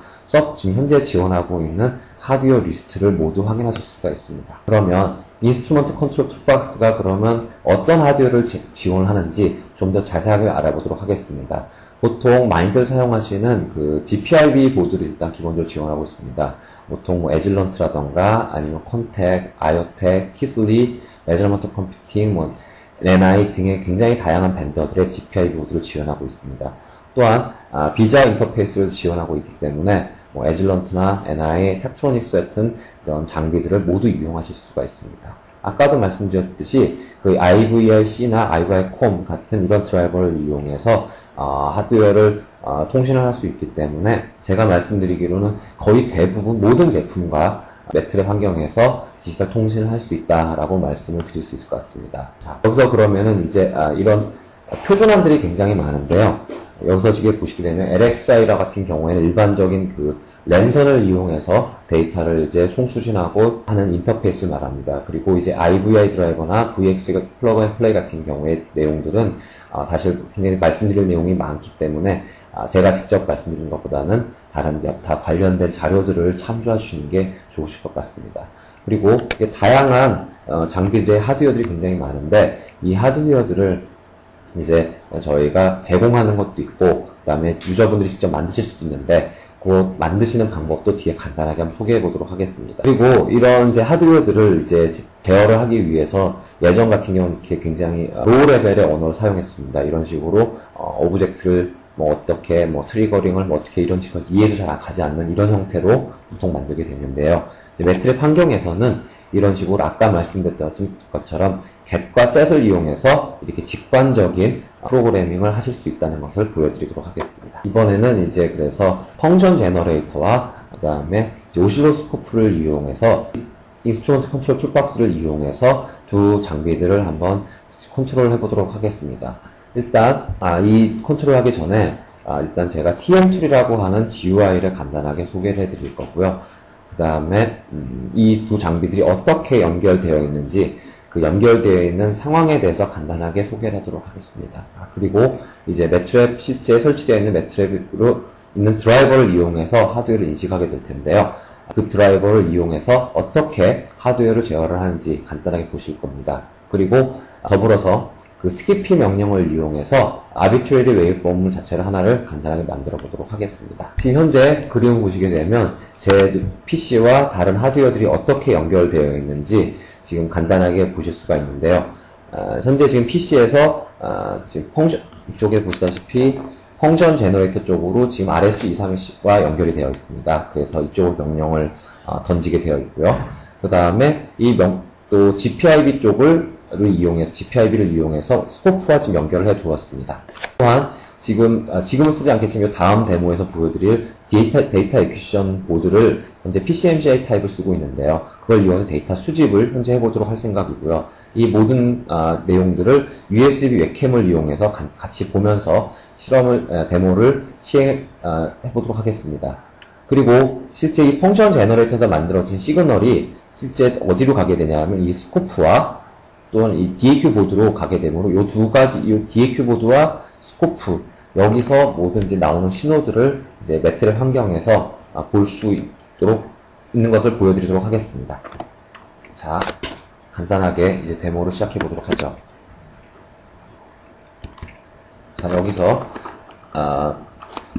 지금 현재 지원하고 있는 하드웨어 리스트를 모두 확인하실 수가 있습니다. 그러면 인스트루먼트 컨트롤 툴박스가 그러면 어떤 하드웨어를 지원을 하는지 좀 더 자세하게 알아보도록 하겠습니다. 보통 많이들 사용하시는 그 GPIB 보드를 일단 기본적으로 지원하고 있습니다. 보통 뭐 에즐런트라던가 아니면 컨텍, 아이오텍, 키슬리, 메저먼트 컴퓨팅, 뭐 NI 등의 굉장히 다양한 벤더들의 GPIB 보드를 지원하고 있습니다. 또한 비자 인터페이스를 지원하고 있기 때문에 뭐 에즐런트나 NI, 텍트로닉스 같은 그런 장비들을 모두 이용하실 수가 있습니다. 아까도 말씀드렸듯이 그 IVRC나 IVRCOM 같은 이런 드라이버를 이용해서 하드웨어를 통신을 할 수 있기 때문에 제가 말씀드리기로는 거의 대부분 모든 제품과 매트랩 환경에서 디지털 통신을 할 수 있다라고 말씀을 드릴 수 있을 것 같습니다. 자, 여기서 그러면은 이제 이런 표준안들이 굉장히 많은데요. 여기서 지금 보시게 되면 LXI라 같은 경우에는 일반적인 그 랜선을 이용해서 데이터를 이제 송수신하고 하는 인터페이스를 말합니다. 그리고 이제 IVI 드라이버나 VX 플러그 앤 플레이 같은 경우의 내용들은 사실 굉장히 말씀드릴 내용이 많기 때문에 제가 직접 말씀드리는 것보다는 다른 다 관련된 자료들을 참조하시는 게 좋으실 것 같습니다. 그리고 다양한 장비들의 하드웨어들이 굉장히 많은데 이 하드웨어들을 이제 저희가 제공하는 것도 있고 그 다음에 유저분들이 직접 만드실 수도 있는데 그 만드시는 방법도 뒤에 간단하게 한번 소개해 보도록 하겠습니다. 그리고 이런 이제 하드웨어들을 이제 제어를 하기 위해서 예전 같은 경우는 이렇게 굉장히 로우 레벨의 언어를 사용했습니다. 이런 식으로 오브젝트를 뭐 어떻게 뭐 트리거링을 뭐 어떻게 이런 식으로 이해도 잘 가지 않는 이런 형태로 보통 만들게 되는데요. 매트랩 환경에서는 이런 식으로 아까 말씀드렸던 것처럼 get과 set을 이용해서 이렇게 직관적인 프로그래밍을 하실 수 있다는 것을 보여드리도록 하겠습니다. 이번에는 이제 그래서 펑션 제너레이터와 그 다음에 오실로스코프를 이용해서 인스트루먼트 컨트롤 툴박스를 이용해서 두 장비들을 한번 컨트롤 해보도록 하겠습니다. 일단 이 컨트롤 하기 전에 일단 제가 TM3라고 하는 GUI를 간단하게 소개를 해드릴 거고요. 그 다음에 이 두 장비들이 어떻게 연결되어 있는지 그 연결되어 있는 상황에 대해서 간단하게 소개를 하도록 하겠습니다. 그리고 이제 매트랩 실제 설치되어 있는 매트랩으로 있는 드라이버를 이용해서 하드웨어를 인식하게 될 텐데요. 그 드라이버를 이용해서 어떻게 하드웨어를 제어를 하는지 간단하게 보실 겁니다. 그리고 더불어서 그 skip 명령을 이용해서 arbitrary waveform 자체를 하나를 간단하게 만들어 보도록 하겠습니다. 지금 현재 그림을 보시게 되면 제 PC와 다른 하드웨어들이 어떻게 연결되어 있는지 지금 간단하게 보실 수가 있는데요. 현재 지금 PC에서 지금 펑션 이쪽에 보시다시피 펑션 제너레이터 쪽으로 지금 RS-232와 연결이 되어 있습니다. 그래서 이쪽으로 명령을 던지게 되어 있고요. 그 다음에 또 GPIB GPIB를 이용해서 스코프와 지금 연결을 해 두었습니다. 또한 지금은 쓰지 않겠지만 다음 데모에서 보여드릴 데이터 에퀴션 보드를 현재 PCMCI 타입을 쓰고 있는데요. 그걸 이용해서 데이터 수집을 현재 해보도록 할 생각이고요. 이 모든 내용들을 USB 웹캠을 이용해서 같이 보면서 데모를 시행해 보도록 하겠습니다. 그리고 실제 이 펑션 제너레이터에서 만들어진 시그널이 실제 어디로 가게 되냐면 이 스코프와 또는 이 DAQ 보드로 가게 되므로 이 두 가지, 이 DAQ 보드와 스코프, 여기서 모든 이제 나오는 신호들을 이제 매트랩 환경에서 볼 수 있는 것을 보여드리도록 하겠습니다. 자, 간단하게 이제 데모를 시작해 보도록 하죠. 자, 여기서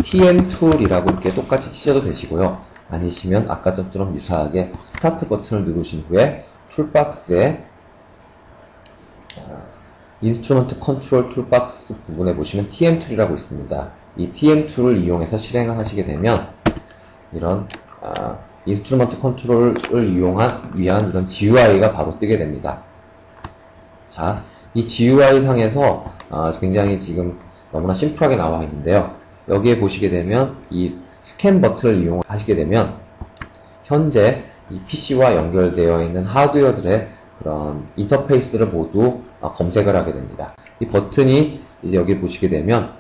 TM 툴이라고 이렇게 똑같이 치셔도 되시고요. 아니시면 아까 전처럼 유사하게 스타트 버튼을 누르신 후에 툴박스에 인스트루먼트 컨트롤 툴박스 부분에 보시면 TM 툴이라고 있습니다. 이 TM 툴을 이용해서 실행을 하시게 되면 이런 인스트루먼트 컨트롤을 위한 이런 GUI가 바로 뜨게 됩니다. 자, 이 GUI 상에서 굉장히 지금 너무나 심플하게 나와 있는데요. 여기에 보시게 되면 이 스캔 버튼을 이용하시게 되면 현재 이 PC와 연결되어 있는 하드웨어들의 그런 인터페이스들을 모두 검색을 하게 됩니다. 이 버튼이 이제 여기 보시게 되면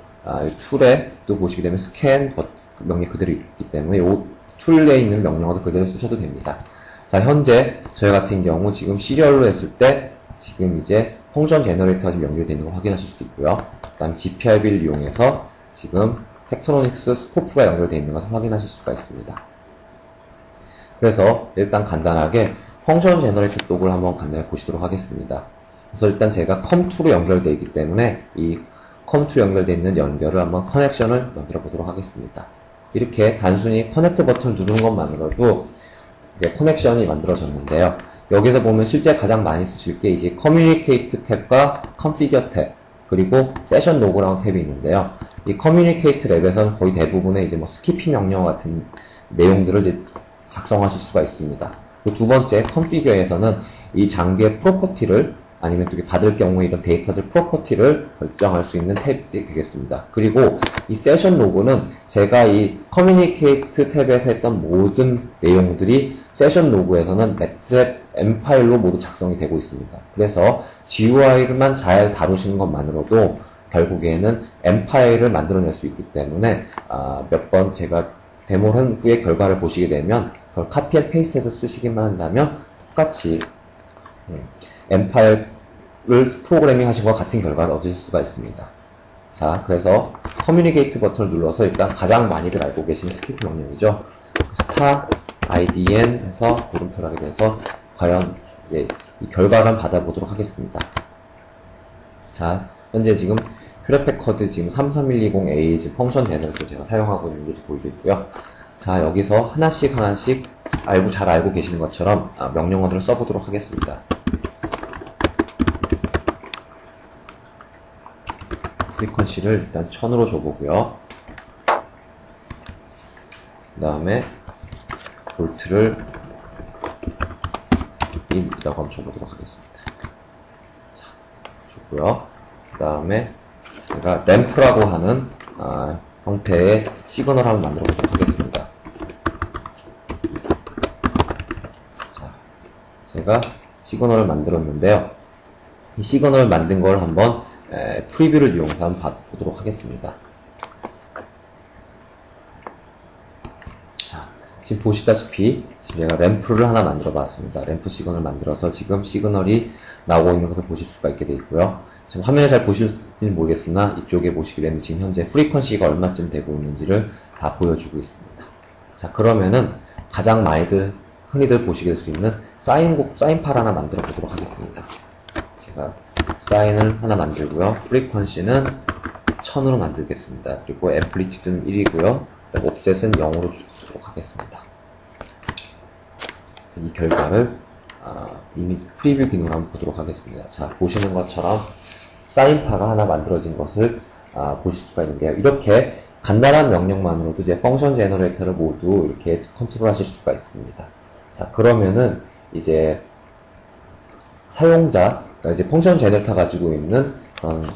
툴에 또 보시게 되면 스캔 명령 그대로 있기 때문에 이 툴에 있는 명령어도 그대로 쓰셔도 됩니다. 자, 현재 저희 같은 경우 지금 시리얼로 했을 때 지금 이제 펑션 제너레이터가 지금 연결되어 있는 걸 확인하실 수도 있고요. 그 다음 GPIB를 이용해서 지금 텍트로닉스 스코프가 연결되어 있는 것을 확인하실 수가 있습니다. 그래서 일단 간단하게 펑션 제너레이터 쪽을 한번 간단히 보시도록 하겠습니다. 그래서 일단 제가 컴2로 연결되어 있기 때문에 이 컴2 연결되어 있는 연결을 한번 커넥션을 만들어 보도록 하겠습니다. 이렇게 단순히 커넥트 버튼을 누르는 것만으로도 이제 커넥션이 만들어졌는데요. 여기서 보면 실제 가장 많이 쓰실 게 이제 커뮤니케이트 탭과 컨피겨 탭, 그리고 세션 로그라운 탭이 있는데요. 이 커뮤니케이트 랩에서는 거의 대부분의 이제 뭐 스키피 명령 같은 내용들을 이제 작성하실 수가 있습니다. 그 두 번째 컨피겨에서는 이 장비의 프로퍼티를 아니면 또 받을 경우에 이런 데이터들 프로퍼티를 결정할 수 있는 탭이 되겠습니다. 그리고 이 세션 로그는 제가 이 커뮤니케이트 탭에서 했던 모든 내용들이 세션 로그에서는 매트랩 M 파일로 모두 작성이 되고 있습니다. 그래서 GUI만 잘 다루시는 것만으로도 결국에는 M 파일을 만들어낼 수 있기 때문에 몇 번 제가 데모를 한 후에 결과를 보시게 되면 그걸 카피 앤 페이스트해서 쓰시기만 한다면 똑같이 M 파일을 프로그래밍 하신 것과 같은 결과를 얻으실 수가 있습니다. 자, 그래서 커뮤니케이트 버튼을 눌러서 일단 가장 많이들 알고 계시는 스크립트 명령이죠. 스타 idn 해서 물음표를 하게 돼서 과연 이제 이 결과를 한번 받아보도록 하겠습니다. 자, 현재 지금 퓨레패커드 지금 33120A 지금 펑션 제너레이터 제가 사용하고 있는 게 보이고 있고요. 자, 여기서 하나씩 잘 알고 계시는 것처럼 명령어들을 써보도록 하겠습니다. 프리퀀시를 일단 1000으로 줘보고요. 그 다음에 볼트를 1이라고 한번 줘보도록 하겠습니다. 자, 줬고요. 그 다음에 제가 램프라고 하는 형태의 시그널을 한번 만들어 보도록 하겠습니다. 자, 제가 시그널을 만들었는데요. 이 시그널을 만든 걸 한번 프리뷰를 이용해서 한번 보도록 하겠습니다. 자, 지금 보시다시피 지금 제가 램프를 하나 만들어 봤습니다. 램프 시그널을 만들어서 지금 시그널이 나오고 있는 것을 보실 수가 있게 되어 있고요. 지금 화면에 잘 보실지는 모르겠으나 이쪽에 보시게 되면 지금 현재 프리퀀시가 얼마쯤 되고 있는지를 다 보여주고 있습니다. 자, 그러면은 가장 많이들 흔히들 보시게 될 수 있는 사인팔 하나 만들어 보도록 하겠습니다. 제가 사인을 하나 만들고요. 프리퀀시는 1000으로 만들겠습니다. 그리고 앰플리튜드는 1이고요. 옵셋은 0으로 주도록 하겠습니다. 이 결과를 이미 프리뷰 기능을 한번 보도록 하겠습니다. 자, 보시는 것처럼 사인파가 하나 만들어진 것을 보실 수가 있는데요. 이렇게 간단한 명령만으로도 이제 펑션 제너레이터를 모두 이렇게 컨트롤 하실 수가 있습니다. 자, 그러면은 이제 사용자가 이제 펑션 제너레이터 가지고 있는 그런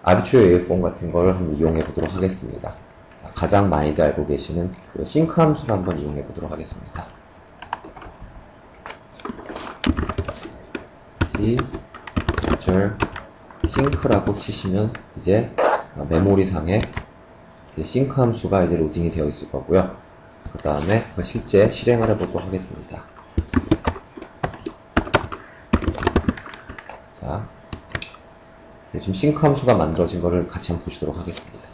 아비트리 웨이폼 같은 걸 한번 이용해 보도록 하겠습니다. 자, 가장 많이들 알고 계시는 그 싱크 함수를 한번 이용해 보도록 하겠습니다. external sync라고 치시면 이제 메모리상에 싱크 함수가 이제 로딩이 되어 있을 거고요. 그 다음에 실제 실행을 해보도록 하겠습니다. 자, 지금 싱크 함수가 만들어진 거를 같이 한번 보시도록 하겠습니다.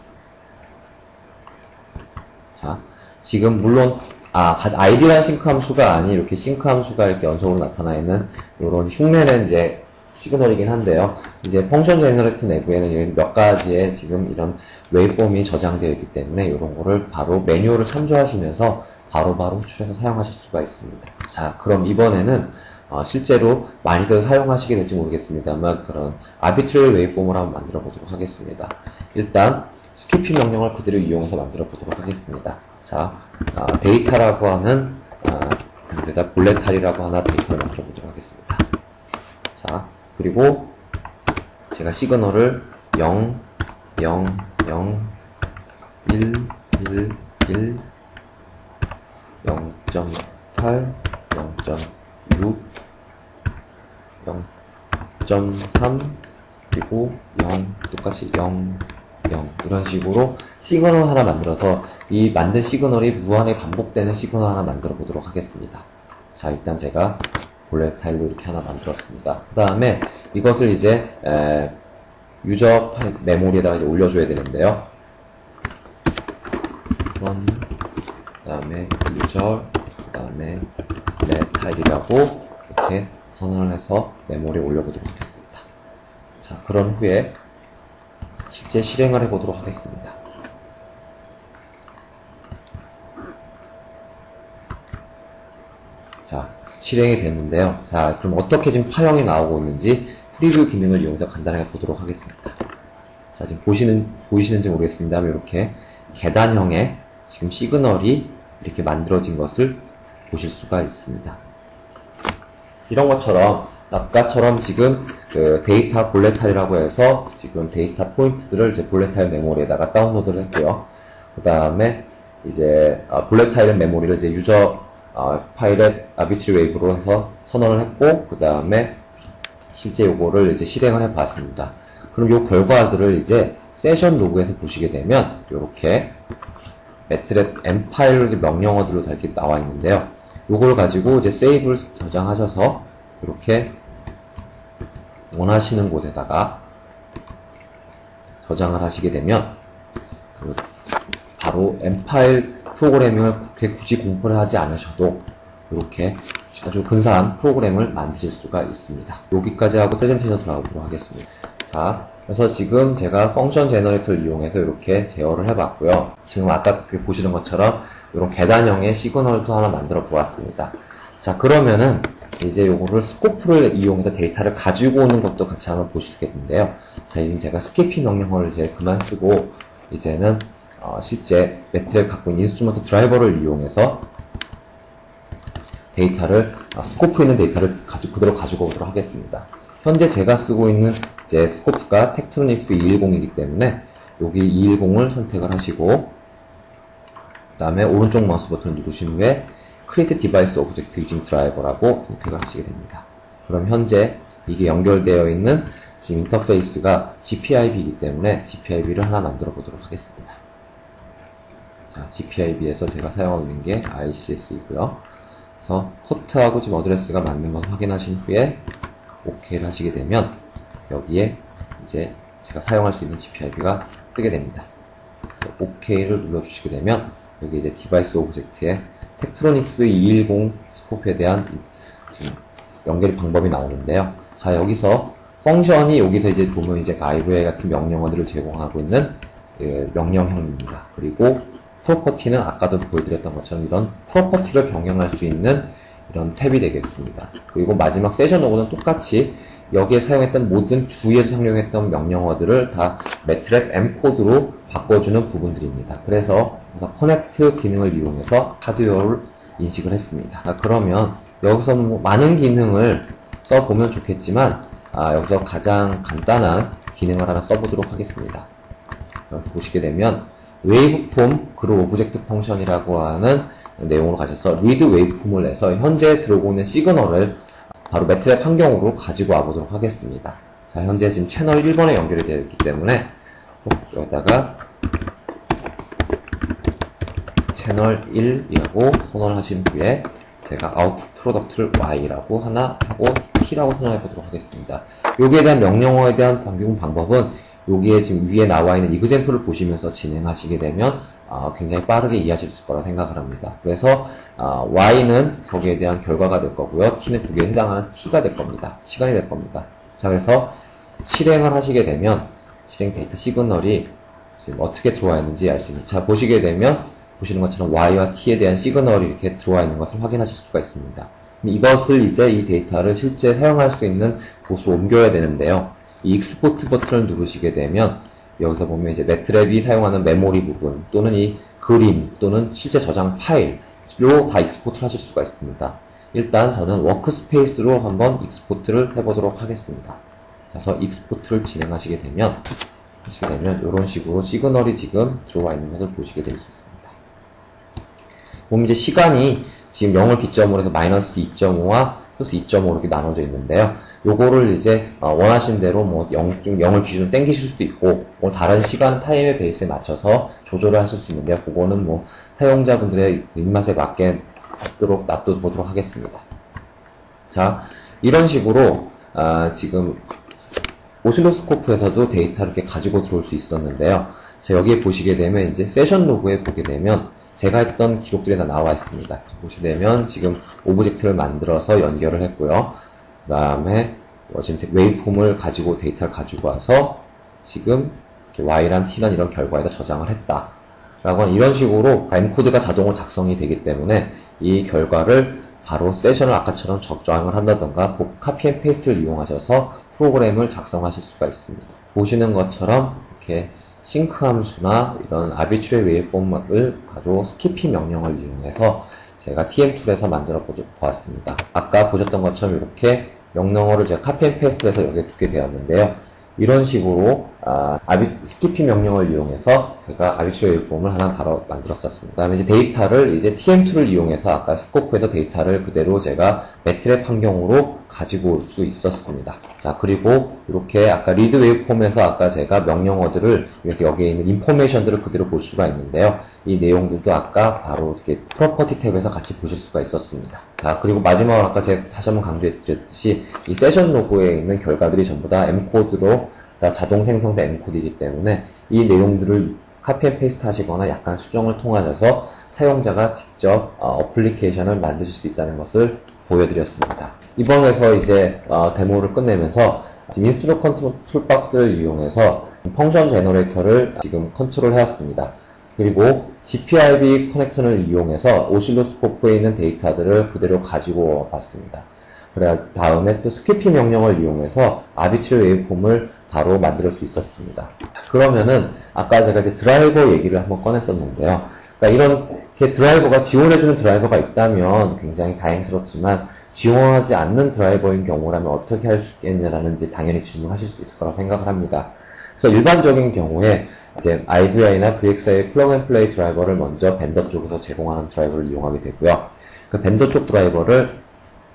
자, 지금 물론 아이디어한 싱크 함수가 아닌 이렇게 싱크 함수가 이렇게 연속으로 나타나 있는 이런 흉내낸 이제 시그널이긴 한데요. 이제 펑션 제너레이터 내부에는 몇 가지의 지금 이런 웨이폼이 저장되어 있기 때문에 이런 거를 바로 매뉴얼을 참조하시면서 바로바로 호출해서 사용하실 수가 있습니다. 자, 그럼 이번에는 실제로 많이들 사용하시게 될지 모르겠습니다만 그런 아비트리 웨이폼을 한번 만들어 보도록 하겠습니다. 일단 스키피 명령을 그대로 이용해서 만들어 보도록 하겠습니다. 자, 데이터라고 하는 여기다 볼레탈이라고 하나 데이터를 만들어 보도록 하겠습니다. 자, 그리고 제가 시그널을 0, 0, 0, 1, 1, 1, 0.8, 0.6, 0.3, 그리고 0, 똑같이 0, 0 이런 식으로 시그널 하나 만들어서 이 만든 시그널이 무한에 반복되는 시그널 하나 만들어 보도록 하겠습니다. 자, 일단 제가 볼레타일로 이렇게 하나 만들었습니다. 그 다음에 이것을 이제 유저 메모리에다가 이제 올려줘야 되는데요. 그 다음에 유저, 그 다음에 레타일이라고 이렇게 선언을 해서 메모리에 올려보도록 하겠습니다. 자, 그런 후에 실제 실행을 해보도록 하겠습니다. 자, 실행이 됐는데요. 자, 그럼 어떻게 지금 파형이 나오고 있는지 프리뷰 기능을 이용해서 간단하게 보도록 하겠습니다. 자, 지금 보이시는지 모르겠습니다만 이렇게 계단형의 지금 시그널이 이렇게 만들어진 것을 보실 수가 있습니다. 이런 것처럼 아까처럼 지금 그 데이터 볼레타일이라고 해서 지금 데이터 포인트들을 이제 볼레타일 메모리에다가 다운로드를 했고요. 그 다음에 이제 볼레타일 메모리를 이제 유저 파일에 아비트리 웨이브로 해서 선언을 했고, 그 다음에 실제 요거를 이제 실행을 해 봤습니다. 그럼 요 결과들을 이제 세션 로그에서 보시게 되면 요렇게 매트랩 M 파일 명령어들로 다 이렇게 나와 있는데요. 요걸 가지고 이제 세이브를 저장하셔서 이렇게 원하시는 곳에다가 저장을 하시게 되면 바로 M 파일 프로그래밍을 그렇게 굳이 공부를 하지 않으셔도 이렇게 아주 근사한 프로그램을 만드실 수가 있습니다. 여기까지 하고 프레젠테이션 들어가도록 하겠습니다. 자, 그래서 지금 제가 펑션 제너레이터를 이용해서 이렇게 제어를 해봤고요. 지금 아까 보시는 것처럼 이런 계단형의 시그널도 하나 만들어 보았습니다. 자, 그러면은 이제 요거를 스코프를 이용해서 데이터를 가지고 오는 것도 같이 한번 보시겠는데요. 자, 지금 제가 스키피 명령어를 이제 그만 쓰고 이제는 실제 매트랩 갖고 있는 인스트루먼트 드라이버를 이용해서 데이터를 스코프 있는 데이터를 그대로 가지고 오도록 하겠습니다. 현재 제가 쓰고 있는 이제 스코프가 텍트로닉스 210이기 때문에 여기 210을 선택을 하시고 그 다음에 오른쪽 마우스 버튼을 누르신 후에 Create Device Object Using Driver라고 선택을 하시게 됩니다. 그럼 현재 이게 연결되어 있는 지금 인터페이스가 GPIB이기 때문에 GPIB를 하나 만들어 보도록 하겠습니다. 자, GPIB에서 제가 사용하고 있는 게 ICS이고요. 그래서 포트하고 지금 어드레스가 맞는 걸 확인하신 후에 OK를 하시게 되면 여기에 이제 제가 사용할 수 있는 GPIB가 뜨게 됩니다. OK를 눌러주시게 되면 여기 이제 디바이스 오브젝트에 텍트로닉스 210 스코프에 대한 지금 연결 방법이 나오는데요. 자, 여기서 펑션이 여기서 이제 보면 이제 가이브웨이 같은 명령어들을 제공하고 있는 명령형입니다. 그리고 프로퍼티는 아까도 보여드렸던 것처럼 이런 프로퍼티를 변경할 수 있는 이런 탭이 되겠습니다. 그리고 마지막 세션 로그는 똑같이 여기에 사용했던 모든 주위에서 사용했던 명령어들을 다 매트랩 M 코드로 바꿔주는 부분들입니다. 그래서 커넥트 기능을 이용해서 하드웨어를 인식을 했습니다. 그러면 여기서 뭐 많은 기능을 써보면 좋겠지만 여기서 가장 간단한 기능을 하나 써보도록 하겠습니다. 그래서 보시게 되면 웨이브폼 그룹 오브젝트 펑션이라고 하는 내용으로 가셔서 리드 웨이브폼을 내서 현재 들어오고 있는 시그널을 바로 매트랩 환경으로 가지고 와보도록 하겠습니다. 자, 현재 지금 채널 1번에 연결이 되어 있기 때문에 여기다가 채널 1이라고 선언을 하신 후에 제가 아웃풋 프로덕트를 Y라고 하나 하고 T라고 선언해 보도록 하겠습니다. 여기에 대한 명령어에 대한 변경 방법은 여기에 지금 위에 나와 있는 이그젬플을 보시면서 진행하시게 되면 굉장히 빠르게 이해하실 수 있을 거라 생각을 합니다. 그래서 Y는 거기에 대한 결과가 될 거고요. T는 거기에 해당하는 T가 될 겁니다. 시간이 될 겁니다. 자, 그래서 실행을 하시게 되면 실행 데이터 시그널이 지금 어떻게 들어와 있는지 알 수 있는. 자, 보시게 되면 보시는 것처럼 Y와 T에 대한 시그널이 이렇게 들어와 있는 것을 확인하실 수가 있습니다. 이것을 이제 이 데이터를 실제 사용할 수 있는 곳으로 옮겨야 되는데요. 이 익스포트 버튼을 누르시게 되면 여기서 보면 이제 매트랩이 사용하는 메모리 부분 또는 이 그림 또는 실제 저장 파일로 다 익스포트를 하실 수가 있습니다. 일단 저는 워크스페이스로 한번 익스포트를 해보도록 하겠습니다. 그래서 익스포트를 진행하시게 되면 이런 식으로 시그널이 지금 들어와 있는 것을 보시게 될 수 있습니다. 보면 이제 시간이 지금 0을 기점으로 해서 마이너스 2.5와 플러스 2.5 이렇게 나눠져 있는데요. 요거를 이제 원하신 대로 뭐 0을 기준으로 땡기실 수도 있고 뭐 다른 시간 타임의 베이스에 맞춰서 조절을 하실 수 있는데요. 그거는 뭐 사용자분들의 입맛에 맞게 놔둬보도록 하겠습니다. 자, 이런 식으로 지금 오실로스코프에서도 데이터를 이렇게 가지고 들어올 수 있었는데요. 자, 여기에 보시게 되면 이제 세션 로그에 보게 되면 제가 했던 기록들이 다 나와 있습니다. 보시게 되면 지금 오브젝트를 만들어서 연결을 했고요. 그 다음에 지금 웨이폼을 가지고 데이터를 가지고 와서 지금 Y란 T란 이런 결과에다 저장을 했다. 라고 하는 이런 식으로 엔코드가 자동으로 작성이 되기 때문에 이 결과를 바로 세션을 아까처럼 저장을 한다던가 카피 앤 페이스트를 이용하셔서 프로그램을 작성하실 수가 있습니다. 보시는 것처럼 이렇게 싱크 함수나 이런 아비트레 웨이폼을 가지고 스키피 명령을 이용해서 제가 TM 툴에서 만들어 보았습니다. 아까 보셨던 것처럼 이렇게 명령어를 제가 카피 앤 페이스트 해서 여기에 두게 되었는데요. 이런 식으로 스키피 명령을 이용해서 제가 아비트레 웨이폼을 하나 바로 만들었었습니다. 그 다음에 이제 데이터를 이제 TM2를 이용해서 아까 스코프에서 데이터를 그대로 제가 매트랩 환경으로 가지고 올 수 있었습니다. 자, 그리고 이렇게 아까 리드 웨이폼에서 아까 제가 명령어들을 이렇게 여기에 있는 인포메이션들을 그대로 볼 수가 있는데요. 이 내용들도 아까 바로 이렇게 프로퍼티 탭에서 같이 보실 수가 있었습니다. 자, 그리고 마지막으로 아까 제가 다시 한번 강조해드렸듯이 이 세션 로그에 있는 결과들이 전부 다 M코드로 다 자동 생성된 M코드이기 때문에 이 내용들을 카피 앤 페이스트 하시거나 약간 수정을 통하셔서 사용자가 직접 어플리케이션을 만드실 수 있다는 것을 보여드렸습니다. 이번에서 이제 데모를 끝내면서 지금 인스트루 컨트롤 툴박스를 이용해서 펑션 제너레이터를 지금 컨트롤 해왔습니다. 그리고 GPIB 커넥터를 이용해서 오실로스코프에 있는 데이터들을 그대로 가지고 왔습니다. 그래 다음에 또 스키피 명령을 이용해서 아비트리 웨이폼을 바로 만들 수 있었습니다. 그러면은 아까 제가 이제 드라이버 얘기를 한번 꺼냈었는데요. 그러니까 이렇게 드라이버가 지원해주는 드라이버가 있다면 굉장히 다행스럽지만 지원하지 않는 드라이버인 경우라면 어떻게 할 수 있겠냐라는 이제 당연히 질문하실 수 있을 거라고 생각을 합니다. 그래서 일반적인 경우에 이제 IVI나 VXI 플러그 앤 플레이 드라이버를 먼저 벤더 쪽에서 제공하는 드라이버를 이용하게 되고요. 그 벤더 쪽 드라이버를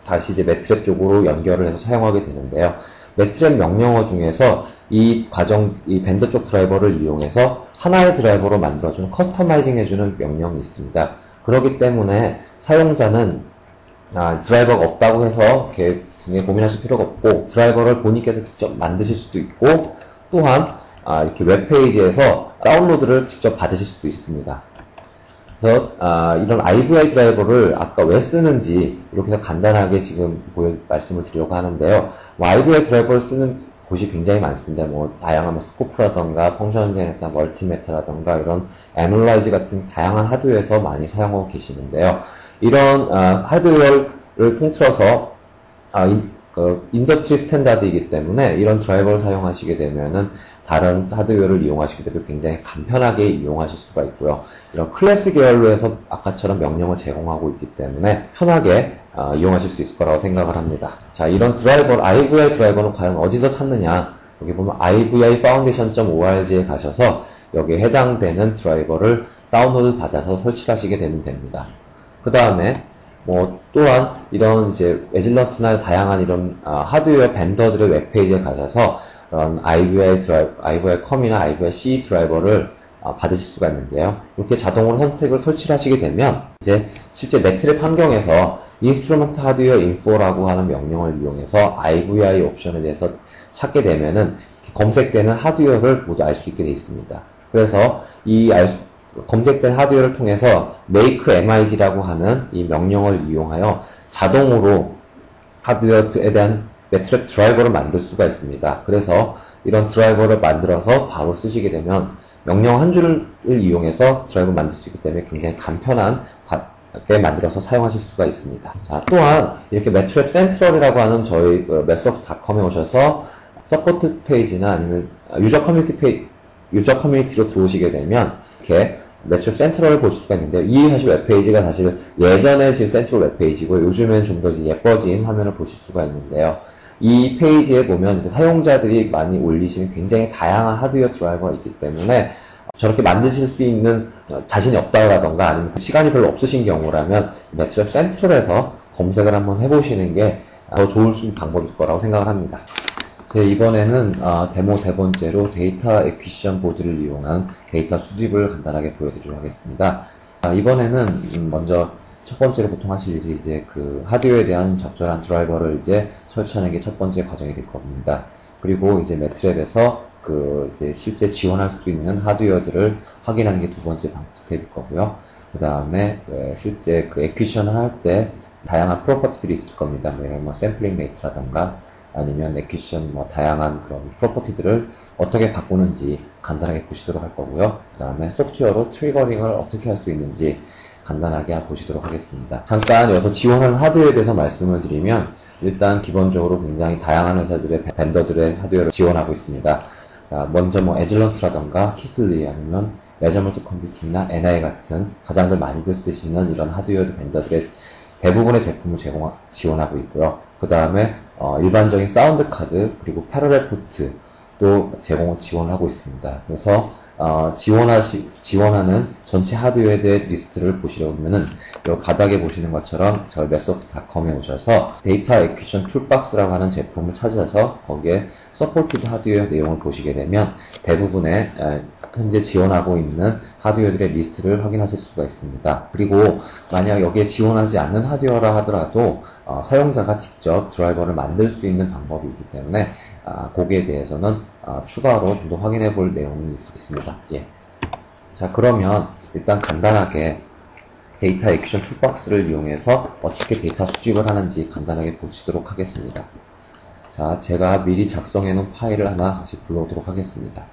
다시 이제 매트랩 쪽으로 연결을 해서 사용하게 되는데요. 매트랩 명령어 중에서 이 벤더 쪽 드라이버를 이용해서 하나의 드라이버로 만들어주는 커스터마이징 해주는 명령이 있습니다. 그렇기 때문에 사용자는 드라이버가 없다고 해서 이렇게 고민하실 필요가 없고 드라이버를 본인께서 직접 만드실 수도 있고 또한 이렇게 웹페이지에서 다운로드를 직접 받으실 수도 있습니다. 그래서 이런 IVI 드라이버를 아까 왜 쓰는지 이렇게 해서 간단하게 지금 말씀을 드리려고 하는데요. IVI 드라이버를 쓰는 곳이 굉장히 많습니다. 뭐 다양한 스코프라던가 펑션 제너레이터, 멀티메타라던가 이런 애널라이즈 같은 다양한 하드웨어에서 많이 사용하고 계시는데요. 이런 하드웨어를 통틀어서 인더스트리 스탠다드이기 때문에 이런 드라이버를 사용하시게 되면은 다른 하드웨어를 이용하시게 되도 굉장히 간편하게 이용하실 수가 있고요. 이런 클래스 계열로 해서 아까처럼 명령을 제공하고 있기 때문에 편하게 이용하실 수 있을 거라고 생각을 합니다. 자, 이런 드라이버, IVI 드라이버는 과연 어디서 찾느냐? 여기 보면 ivifoundation.org에 가셔서 여기에 해당되는 드라이버를 다운로드 받아서 설치를 하시게 되면 됩니다. 그 다음에 또한 이런 이제 에질런트나 다양한 이런 하드웨어 벤더들의 웹페이지에 가셔서 그런 IVI 컴이나 IVI C 드라이버를 받으실 수가 있는데요. 이렇게 자동으로 선택을 설치를 하시게 되면 이제 실제 매트랩 환경에서 인스트루먼트 하드웨어 인포라고 하는 명령을 이용해서 IVI 옵션에 대해서 찾게 되면은 검색되는 하드웨어를 모두 알 수 있게 되어 있습니다. 그래서 검색된 하드웨어를 통해서 make MID라고 하는 이 명령을 이용하여 자동으로 하드웨어에 대한 매트랩 드라이버를 만들 수가 있습니다. 그래서 이런 드라이버를 만들어서 바로 쓰시게 되면 명령 한 줄을 이용해서 드라이버를 만들 수 있기 때문에 굉장히 간편하게 만들어서 사용하실 수가 있습니다. 자, 또한 이렇게 매트랩 센트럴이라고 하는 저희 매스웍스닷컴에 오셔서 서포트 페이지나 아니면 유저 커뮤니티로 들어오시게 되면 이렇게 매트랩 센트럴을 볼 수가 있는데요. 이 사실 웹페이지가 사실 예전에 지금 센트럴 웹페이지고 요즘엔 좀 더 예뻐진 화면을 보실 수가 있는데요. 이 페이지에 보면 이제 사용자들이 많이 올리시는 굉장히 다양한 하드웨어 드라이버가 있기 때문에 저렇게 만드실 수 있는 자신이 없다라던가 아니면 시간이 별로 없으신 경우라면 매트랩 센트럴에서 검색을 한번 해보시는 게 더 좋을 수 있는 방법일 거라고 생각을 합니다. 이번에는 데모 세 번째로 데이터 액퀴시션 보드를 이용한 데이터 수집을 간단하게 보여드리도록 하겠습니다. 이번에는 먼저 첫 번째로 보통 하실 일이 이제 그 하드웨어에 대한 적절한 드라이버를 이제 설치하는 게 첫 번째 과정이 될 겁니다. 그리고 이제 매트랩에서 이제 실제 지원할 수 있는 하드웨어들을 확인하는 게 두 번째 스텝일 거고요. 그 다음에 실제 그 액퀴시션을 할 때 다양한 프로퍼티들이 있을 겁니다. 뭐 샘플링 레이트라던가 아니면 액퀴시션 다양한 그런 프로퍼티들을 어떻게 바꾸는지 간단하게 보시도록 할 거고요. 그 다음에 소프트웨어로 트리거링을 어떻게 할 수 있는지 간단하게 보시도록 하겠습니다. 잠깐 여기서 지원하는 하드웨어에 대해서 말씀을 드리면 일단 기본적으로 굉장히 다양한 회사들의 벤더들의 하드웨어를 지원하고 있습니다. 자, 먼저 에즐런트라던가 키슬리 아니면 메저먼트 컴퓨팅이나 NI 같은 가장들 많이들 쓰시는 이런 하드웨어 벤더들의 대부분의 제품을 지원하고 있고요. 그 다음에 일반적인 사운드 카드 그리고 패러렐 포트 또 지원을 하고 있습니다. 그래서 지원하는 전체 하드웨어에 대한 리스트를 보시려면은 이 바닥에 보시는 것처럼 저희 매스웍스닷컴에 오셔서 데이터 액퀴시션 툴박스라고 하는 제품을 찾아서 거기에 서포티드 하드웨어 내용을 보시게 되면 대부분의 현재 지원하고 있는 하드웨어들의 리스트를 확인하실 수가 있습니다. 그리고 만약 여기에 지원하지 않는 하드웨어라 하더라도 사용자가 직접 드라이버를 만들 수 있는 방법이 있기 때문에 거기에 대해서는 추가로 좀 더 확인해 볼 내용이 있습니다. 예. 자, 그러면 일단 간단하게 데이터 액퀴시션 툴박스를 이용해서 어떻게 데이터 수집을 하는지 간단하게 보시도록 하겠습니다. 자, 제가 미리 작성해 놓은 파일을 하나 다시 불러오도록 하겠습니다.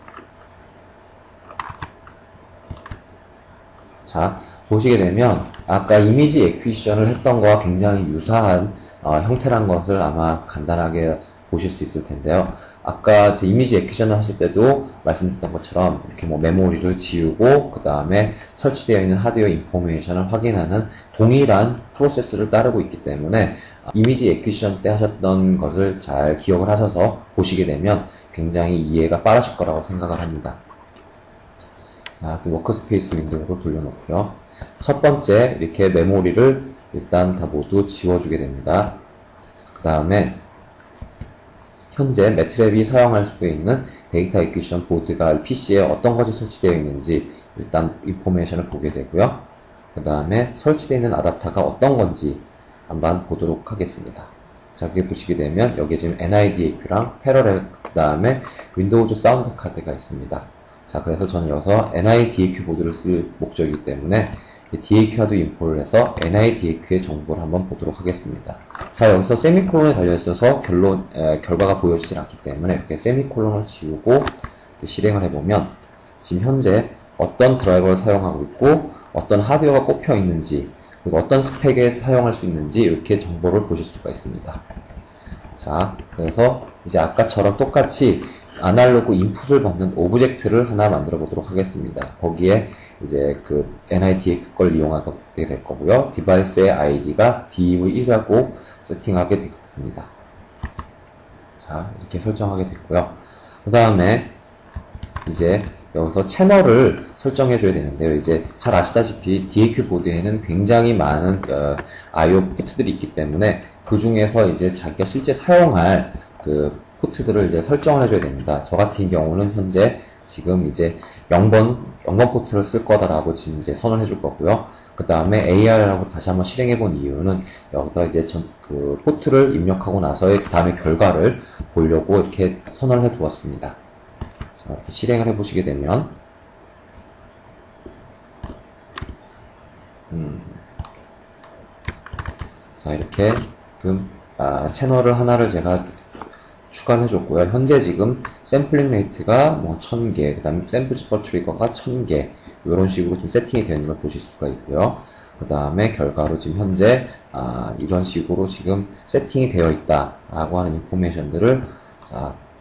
자, 보시게 되면 아까 이미지 액퀴시션을 했던 거와 굉장히 유사한 형태란 것을 아마 간단하게 보실 수 있을 텐데요. 아까 제 이미지 액퀴시션을 하실 때도 말씀드렸던 것처럼 이렇게 메모리를 지우고 그 다음에 설치되어 있는 하드웨어 인포메이션을 확인하는 동일한 프로세스를 따르고 있기 때문에 이미지 액퀴시션 때 하셨던 것을 잘 기억을 하셔서 보시게 되면 굉장히 이해가 빠르실 거라고 생각을 합니다. 자, 워크스페이스 윈도우로 돌려놓고요. 첫 번째 이렇게 메모리를 일단 다 모두 지워주게 됩니다. 그 다음에 현재 매트랩이 사용할 수 있는 데이터 액퀴시션 보드가 PC에 어떤 것이 설치되어 있는지 일단 인포메이션을 보게 되고요. 그 다음에 설치되어 있는 아답터가 어떤 건지 한번 보도록 하겠습니다. 자, 여기 보시게 되면 여기 지금 NIDAQ랑 패러렐 그 다음에 윈도우즈 사운드 카드가 있습니다. 자, 그래서 저는 여기서 NIDAQ 보드를 쓸 목적이기 때문에 DAQ 하드 인포를 해서 NIDAQ의 정보를 한번 보도록 하겠습니다. 자, 여기서 세미콜론이 달려있어서 결과가 보여지질 않기 때문에 이렇게 세미콜론을 지우고 실행을 해보면 지금 현재 어떤 드라이버를 사용하고 있고 어떤 하드웨어가 꼽혀 있는지 그리고 어떤 스펙에 사용할 수 있는지 이렇게 정보를 보실 수가 있습니다. 자, 그래서 이제 아까처럼 똑같이 아날로그 인풋을 받는 오브젝트를 하나 만들어 보도록 하겠습니다. 거기에 이제 그 NIDAQ 걸 이용하게 될 거고요. 디바이스의 아이디가 DEV1이라고 세팅하게 되겠습니다. 자, 이렇게 설정하게 됐고요. 그 다음에 이제 여기서 채널을 설정해 줘야 되는데요. 이제 잘 아시다시피 DAQ 보드에는 굉장히 많은 IO 포트들이 있기 때문에 그 중에서 이제 자기가 실제 사용할 그 포트들을 이제 설정을 해줘야 됩니다. 저 같은 경우는 현재 지금 이제 0번 포트를 쓸 거다라고 지금 이제 선언해 줄 거고요. 그 다음에 AR이라고 다시 한번 실행해 본 이유는 여기다 이제 그 포트를 입력하고 나서의 그 다음에 결과를 보려고 이렇게 선언을 해 두었습니다. 자, 이렇게 실행을 해 보시게 되면, 자, 이렇게 지금 채널을 하나를 제가 추가를 해줬고요. 현재 지금 샘플링 레이트가 뭐 1000개, 그 다음에 샘플 스퍼 트리거가 1000개, 이런 식으로 좀 세팅이 되어 있는 걸 보실 수가 있고요. 그 다음에 결과로 지금 현재 이런 식으로 지금 세팅이 되어 있다라고 하는 인포메이션들을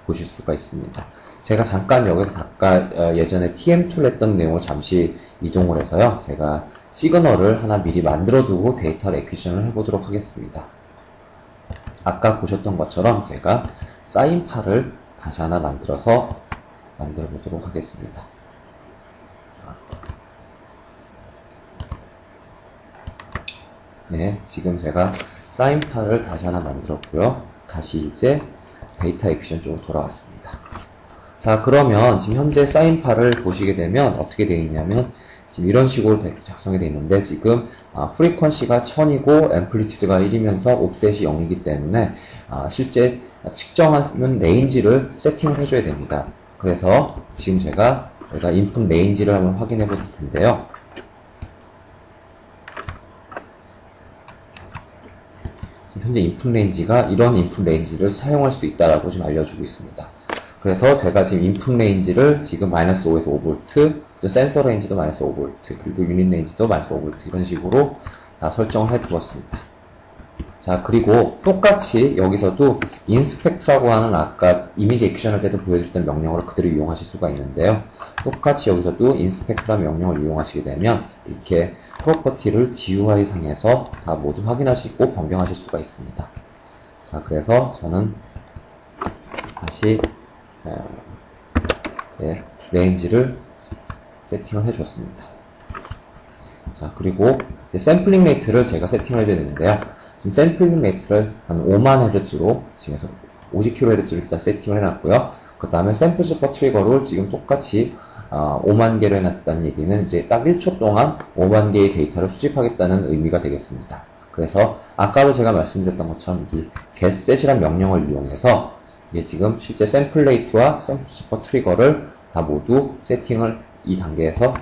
보실 수가 있습니다. 제가 잠깐 여기서 아까 예전에 TM2를 했던 내용을 잠시 이동을 해서요. 제가 시그널을 하나 미리 만들어 두고 데이터를 액퀴션을 해보도록 하겠습니다. 아까 보셨던 것처럼 제가 사인파를 다시 하나 만들어 보도록 하겠습니다. 네, 지금 제가 사인파를 다시 하나 만들었고요. 다시 이제 데이터 액퀴션 쪽으로 돌아왔습니다. 자, 그러면 지금 현재 사인파를 보시게 되면 어떻게 되어 있냐면 지금 이런 식으로 작성이 되어 있는데 지금 프리퀀시가 1000이고 앰플리튜드가 1이면서 옵셋이 0이기 때문에 실제 측정하는 레인지를 세팅을 해줘야 됩니다. 그래서 지금 제가 여기다 인풋 레인지를 한번 확인해 볼 텐데요. 지금 현재 인풋 레인지가 이런 인풋 레인지를 사용할 수 있다라고 지금 알려주고 있습니다. 그래서 제가 지금 인풋 레인지를 지금 -5에서 5V, 또 센서 레인지도 -5V, 그리고 유닛 레인지도 -5V 이런 식으로 다 설정을 해 두었습니다. 자, 그리고 똑같이 여기서도 인스펙트라고 하는 아까 이미지 액션할 때도 보여줬던 명령어를 그대로 이용하실 수가 있는데요. 똑같이 여기서도 인스펙트라는 명령을 이용하시게 되면 이렇게 프로퍼티를 GUI 상에서 다 모두 확인하시고 변경하실 수가 있습니다. 자, 그래서 저는 다시 레인지를 세팅을 해줬습니다. 자, 그리고 이제 샘플링 레이트를 제가 세팅을 해줘야 되는데요. 지금 샘플링 레이트를 한 5만 헤르츠로 지금 50kHz로 일단 세팅을 해놨고요. 그 다음에 샘플 스퍼 트리거를 지금 똑같이 5만 개로 해놨다는 얘기는 이제 딱 1초 동안 5만 개의 데이터를 수집하겠다는 의미가 되겠습니다. 그래서 아까도 제가 말씀드렸던 것처럼 이 getset이라는 명령을 이용해서 이게 지금 실제 샘플 레이트와 샘플 스퍼 트리거를 다 모두 세팅을 이 단계에서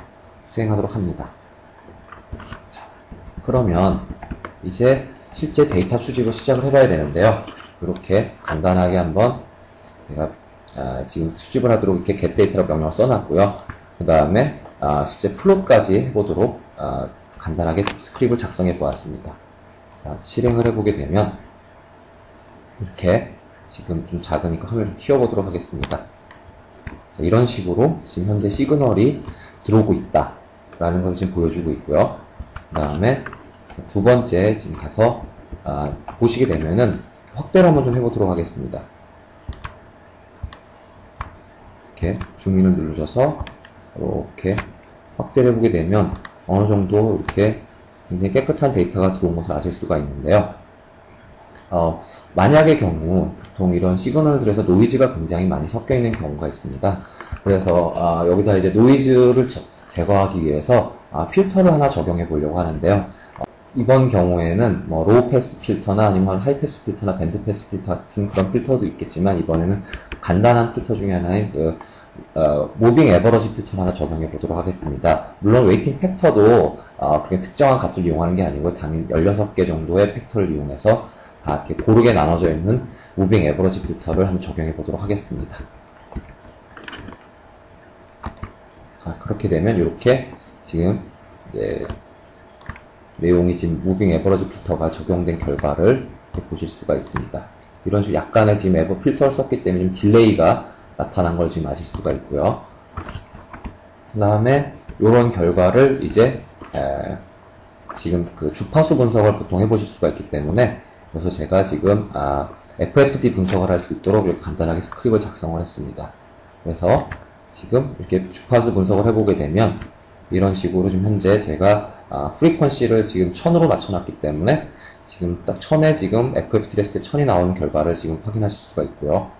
수행하도록 합니다. 자, 그러면 이제 실제 데이터 수집을 시작을 해봐야 되는데요. 이렇게 간단하게 한번 제가 지금 수집을 하도록 이렇게 getData라고 명령을 써놨고요. 그 다음에 실제 플롯까지 해보도록 간단하게 스크립트를 작성해 보았습니다. 자, 실행을 해보게 되면 이렇게 지금 좀 작으니까 화면을 좀 키워보도록 하겠습니다. 자, 이런 식으로 지금 현재 시그널이 들어오고 있다 라는 걸 지금 보여주고 있고요. 그 다음에 두 번째 지금 가서 보시게 되면은 확대를 한번 좀 해보도록 하겠습니다. 이렇게 줌인을 누르셔서 이렇게 확대를 해보게 되면 어느 정도 이렇게 굉장히 깨끗한 데이터가 들어온 것을 아실 수가 있는데요. 만약의 경우 보통 이런 시그널들에서 노이즈가 굉장히 많이 섞여 있는 경우가 있습니다. 그래서 여기다 이제 노이즈를 제거하기 위해서 필터를 하나 적용해 보려고 하는데요. 이번 경우에는 뭐 로우 패스 필터나 아니면 하이 패스 필터나 밴드 패스 필터 같은 그런 필터도 있겠지만 이번에는 간단한 필터 중에 하나인 무빙 에버러지 필터를 하나 적용해 보도록 하겠습니다. 물론 웨이팅 팩터도 그렇게 특정한 값을 이용하는 게 아니고 당연히 16개 정도의 팩터를 이용해서 다 이렇게 고르게 나눠져 있는 무빙 에버러지 필터를 한번 적용해 보도록 하겠습니다. 자, 그렇게 되면 이렇게 지금 이제 내용이 지금 무빙 에버러지 필터가 적용된 결과를 보실 수가 있습니다. 이런 식으로 약간의 지금 에버 필터를 썼기 때문에 좀 딜레이가 나타난 걸 지금 아실 수가 있고요. 그 다음에 이런 결과를 이제 지금 그 주파수 분석을 보통 해보실 수가 있기 때문에 그래서 제가 지금 FFT 분석을 할 수 있도록 이렇게 간단하게 스크립트를 작성을 했습니다. 그래서 지금 이렇게 주파수 분석을 해보게 되면 이런 식으로 지금 현재 제가 프리퀀시를 지금 1000으로 맞춰놨기 때문에 지금 딱 1000에 지금 FFT를 했을 때 1000이 나오는 결과를 지금 확인하실 수가 있고요.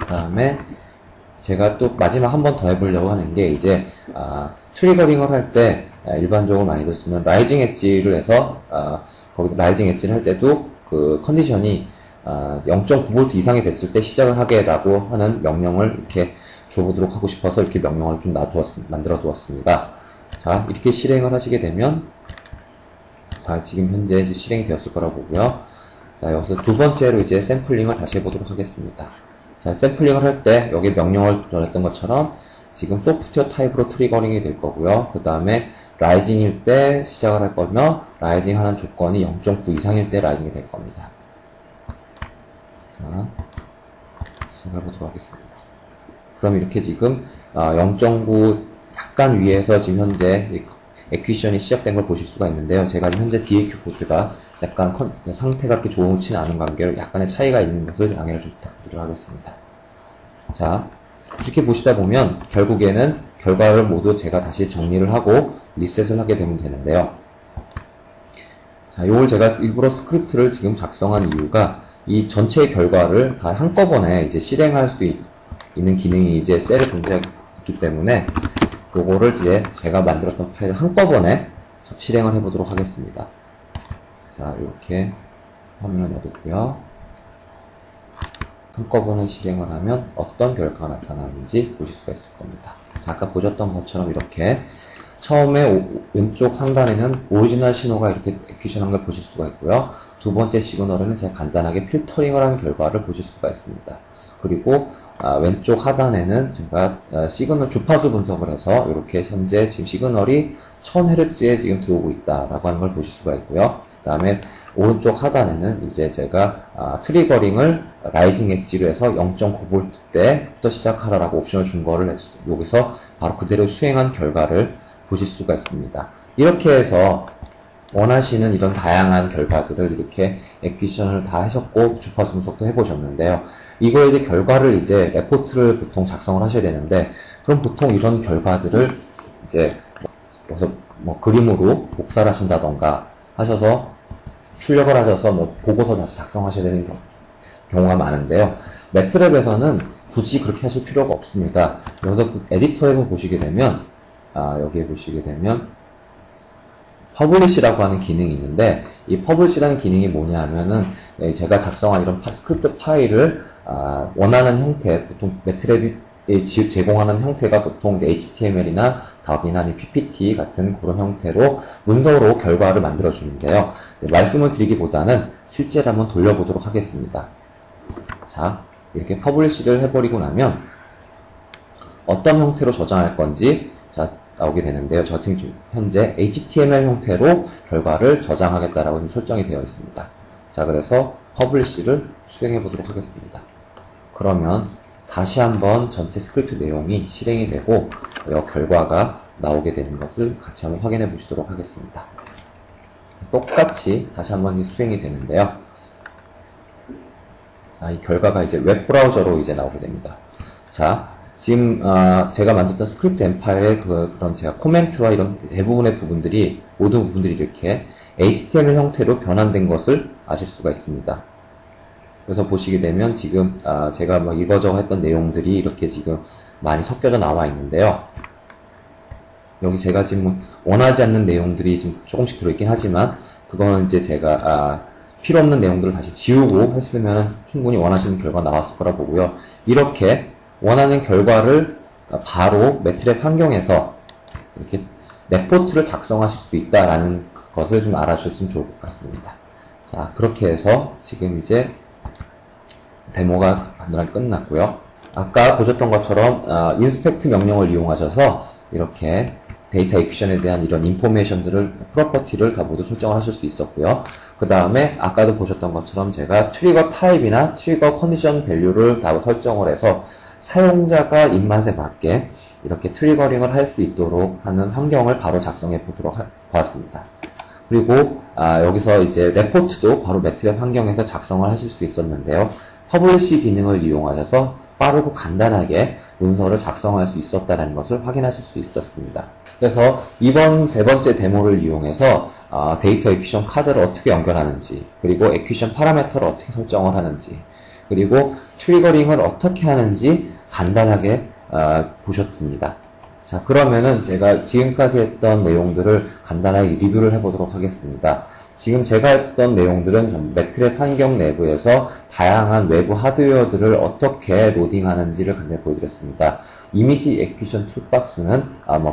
그 다음에 제가 또 마지막 한 번 더 해보려고 하는 게 이제 트리거링을 할 때 일반적으로 많이들 쓰는 라이징 엣지를 해서 거기 라이징 엣지를 할 때도 그 컨디션이 0.9V 이상이 됐을 때 시작을 하게라고 하는 명령을 이렇게 줘보도록 하고 싶어서 이렇게 명령을 좀 만들어 두었습니다. 자, 이렇게 실행을 하시게 되면 자, 지금 현재 이제 실행이 되었을 거라고 보고요. 자, 여기서 두 번째로 이제 샘플링을 다시 해보도록 하겠습니다. 자, 샘플링을 할 때 여기 명령을 전했던 것처럼 지금 소프트웨어 타입으로 트리거링이 될 거고요. 그 다음에 라이징일 때 시작을 할 거며 라이징 하는 조건이 0.9 이상일 때 라이징이 될 겁니다. 자, 시작해 보도록 하겠습니다. 그럼 이렇게 지금 0.9 약간 위에서 지금 현재 에퀴션이 시작된 걸 보실 수가 있는데요. 제가 지금 현재 DAQ 보드가 약간 상태가 그렇게 좋지는 않은 관계로 약간의 차이가 있는 것을 양해를 좀 부탁드리도록 하겠습니다. 자, 이렇게 보시다 보면 결국에는 결과를 모두 제가 다시 정리를 하고 리셋을 하게 되면 되는데요. 자, 이걸 제가 일부러 스크립트를 지금 작성한 이유가 이 전체의 결과를 다 한꺼번에 이제 실행할 수 있는 기능이 이제 셀에 존재하기 때문에 요거를 이제 제가 만들었던 파일을 한꺼번에 실행을 해보도록 하겠습니다. 자, 이렇게 화면을 내두고요. 한꺼번에 실행을 하면 어떤 결과가 나타나는지 보실 수가 있을 겁니다. 자, 아까 보셨던 것처럼 이렇게 처음에 왼쪽 상단에는 오리지널 신호가 이렇게 에퀴션한 걸 보실 수가 있고요. 두 번째 시그널에는 제가 간단하게 필터링을 한 결과를 보실 수가 있습니다. 그리고 왼쪽 하단에는 제가 시그널 주파수 분석을 해서 이렇게 현재 지금 시그널이 1000Hz에 지금 들어오고 있다라고 하는 걸 보실 수가 있고요. 그 다음에 오른쪽 하단에는 이제 제가 트리거링을 라이징 엣지로 해서 0.9V 때부터 시작하라라고 옵션을 준 거를 여기서 바로 그대로 수행한 결과를 보실 수가 있습니다. 이렇게 해서 원하시는 이런 다양한 결과들을 이렇게 에퀴션을 다 하셨고 주파수 분석도 해보셨는데요. 이거에 이제 결과를 이제 레포트를 보통 작성을 하셔야 되는데, 그럼 보통 이런 결과들을 이제 뭐 그림으로 복사를 하신다던가 하셔서 출력을 하셔서 뭐 보고서 다시 작성하셔야 되는 경우가 많은데요. 매트랩에서는 굳이 그렇게 하실 필요가 없습니다. 여기서 에디터에서 보시게 되면 여기에 보시게 되면 퍼블리시라고 하는 기능이 있는데, 이 퍼블리시라는 기능이 뭐냐 하면은 제가 작성한 이런 스크립트 파일을 원하는 형태, 보통 매트랩이 제공하는 형태가 보통 HTML이나 답이나 PPT 같은 그런 형태로 문서로 결과를 만들어 주는데요. 말씀을 드리기보다는 실제로 한번 돌려보도록 하겠습니다. 자, 이렇게 퍼블리시를 해버리고 나면 어떤 형태로 저장할 건지 자 나오게 되는데요. 저 지금 현재 HTML 형태로 결과를 저장하겠다라고 설정이 되어 있습니다. 자, 그래서 퍼블리시를 수행해 보도록 하겠습니다. 그러면 다시 한번 전체 스크립트 내용이 실행이 되고 결과가 나오게 되는 것을 같이 한번 확인해 보시도록 하겠습니다. 똑같이 다시 한번 수행이 되는데요. 자, 이 결과가 이제 웹브라우저로 이제 나오게 됩니다. 자, 지금 제가 만들었던 스크립트 엠파일의 그런 제가 코멘트와 이런 대부분의 부분들이 모든 부분들이 이렇게 HTML 형태로 변환된 것을 아실 수가 있습니다. 그래서 보시게 되면 지금 제가 막 이거저거 했던 내용들이 이렇게 지금 많이 섞여져 나와 있는데요. 여기 제가 지금 원하지 않는 내용들이 지금 조금씩 들어있긴 하지만 그거는 이제 제가 필요 없는 내용들을 다시 지우고 했으면 충분히 원하시는 결과가 나왔을 거라 보고요. 이렇게 원하는 결과를 바로 매트랩 환경에서 이렇게 레포트를 작성하실 수 있다라는 것을 좀 알아주셨으면 좋을 것 같습니다. 자, 그렇게 해서 지금 이제 데모가 간단하게 끝났고요. 아까 보셨던 것처럼 인스펙트 명령을 이용하셔서 이렇게 데이터 에퀴션에 대한 이런 인포메이션들을, 프로퍼티를 다 모두 설정을 하실 수 있었고요. 그 다음에 아까도 보셨던 것처럼 제가 트리거 타입이나 트리거 컨디션 밸류를 다 설정을 해서 사용자가 입맛에 맞게 이렇게 트리거링을 할 수 있도록 하는 환경을 바로 작성해 보도록 보았습니다. 그리고 여기서 이제 레포트도 바로 매트랩 환경에서 작성을 하실 수 있었는데요. 퍼블리시 기능을 이용하셔서 빠르고 간단하게 문서를 작성할 수 있었다는 것을 확인하실 수 있었습니다. 그래서 이번 세 번째 데모를 이용해서 데이터 에퀴션 카드를 어떻게 연결하는지, 그리고 에퀴션 파라미터를 어떻게 설정을 하는지, 그리고 트리거링을 어떻게 하는지 간단하게 보셨습니다. 자, 그러면은 제가 지금까지 했던 내용들을 간단하게 리뷰를 해보도록 하겠습니다. 지금 제가 했던 내용들은 매트랩 환경 내부에서 다양한 외부 하드웨어들을 어떻게 로딩하는지를 간단히 보여드렸습니다. 이미지 액퀴션 툴박스는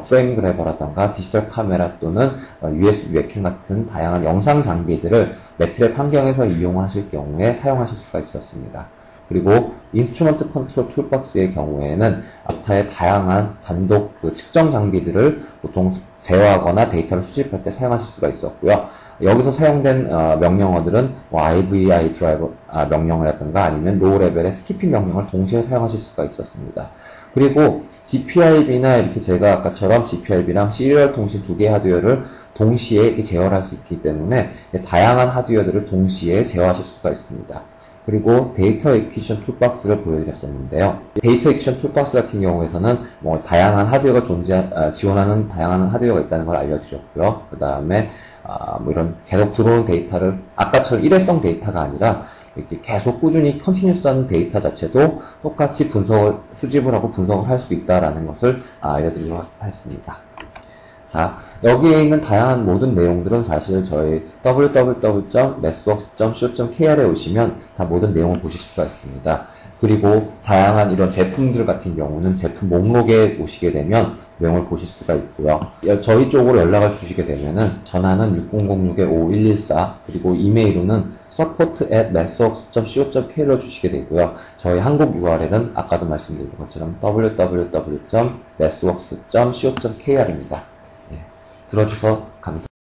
프레임 그래버라던가 디지털 카메라 또는 USB 웹캠 같은 다양한 영상 장비들을 매트랩 환경에서 이용하실 경우에 사용하실 수가 있었습니다. 그리고 인스트루먼트 컨트롤 툴박스의 경우에는 기타의 다양한 단독 측정 장비들을 보통 제어하거나 데이터를 수집할 때 사용하실 수가 있었고요. 여기서 사용된 명령어들은 IVI 드라이버 명령어라든가 아니면 로우 레벨의 스키핑 명령을 동시에 사용하실 수가 있었습니다. 그리고 GPIB나 이렇게 제가 아까처럼 GPIB랑 시리얼 통신 두 개의 하드웨어를 동시에 이렇게 제어할 수 있기 때문에 다양한 하드웨어들을 동시에 제어하실 수가 있습니다. 그리고 데이터 액퀴션 툴박스를 보여드렸었는데요. 데이터 액퀴션 툴박스 같은 경우에서는 다양한 하드웨어가 지원하는 다양한 하드웨어가 있다는 걸 알려드렸고요. 그 다음에 이런 계속 들어오는 데이터를 아까처럼 일회성 데이터가 아니라 이렇게 계속 꾸준히 컨티뉴스한 데이터 자체도 똑같이 수집을 하고 분석을 할 수 있다라는 것을 알려드리도록 하겠습니다. 자, 여기에 있는 다양한 모든 내용들은 사실 저희 www.mathworks.co.kr에 오시면 다 모든 내용을 보실 수가 있습니다. 그리고 다양한 이런 제품들 같은 경우는 제품 목록에 오시게 되면 내용을 보실 수가 있고요. 저희 쪽으로 연락을 주시게 되면은 전화는 6006-5114 그리고 이메일로는 support@mathworks.co.kr로 주시게 되고요. 저희 한국 URL은 아까도 말씀드린 것처럼 www.mathworks.co.kr입니다. 들어주셔서 감사합니다.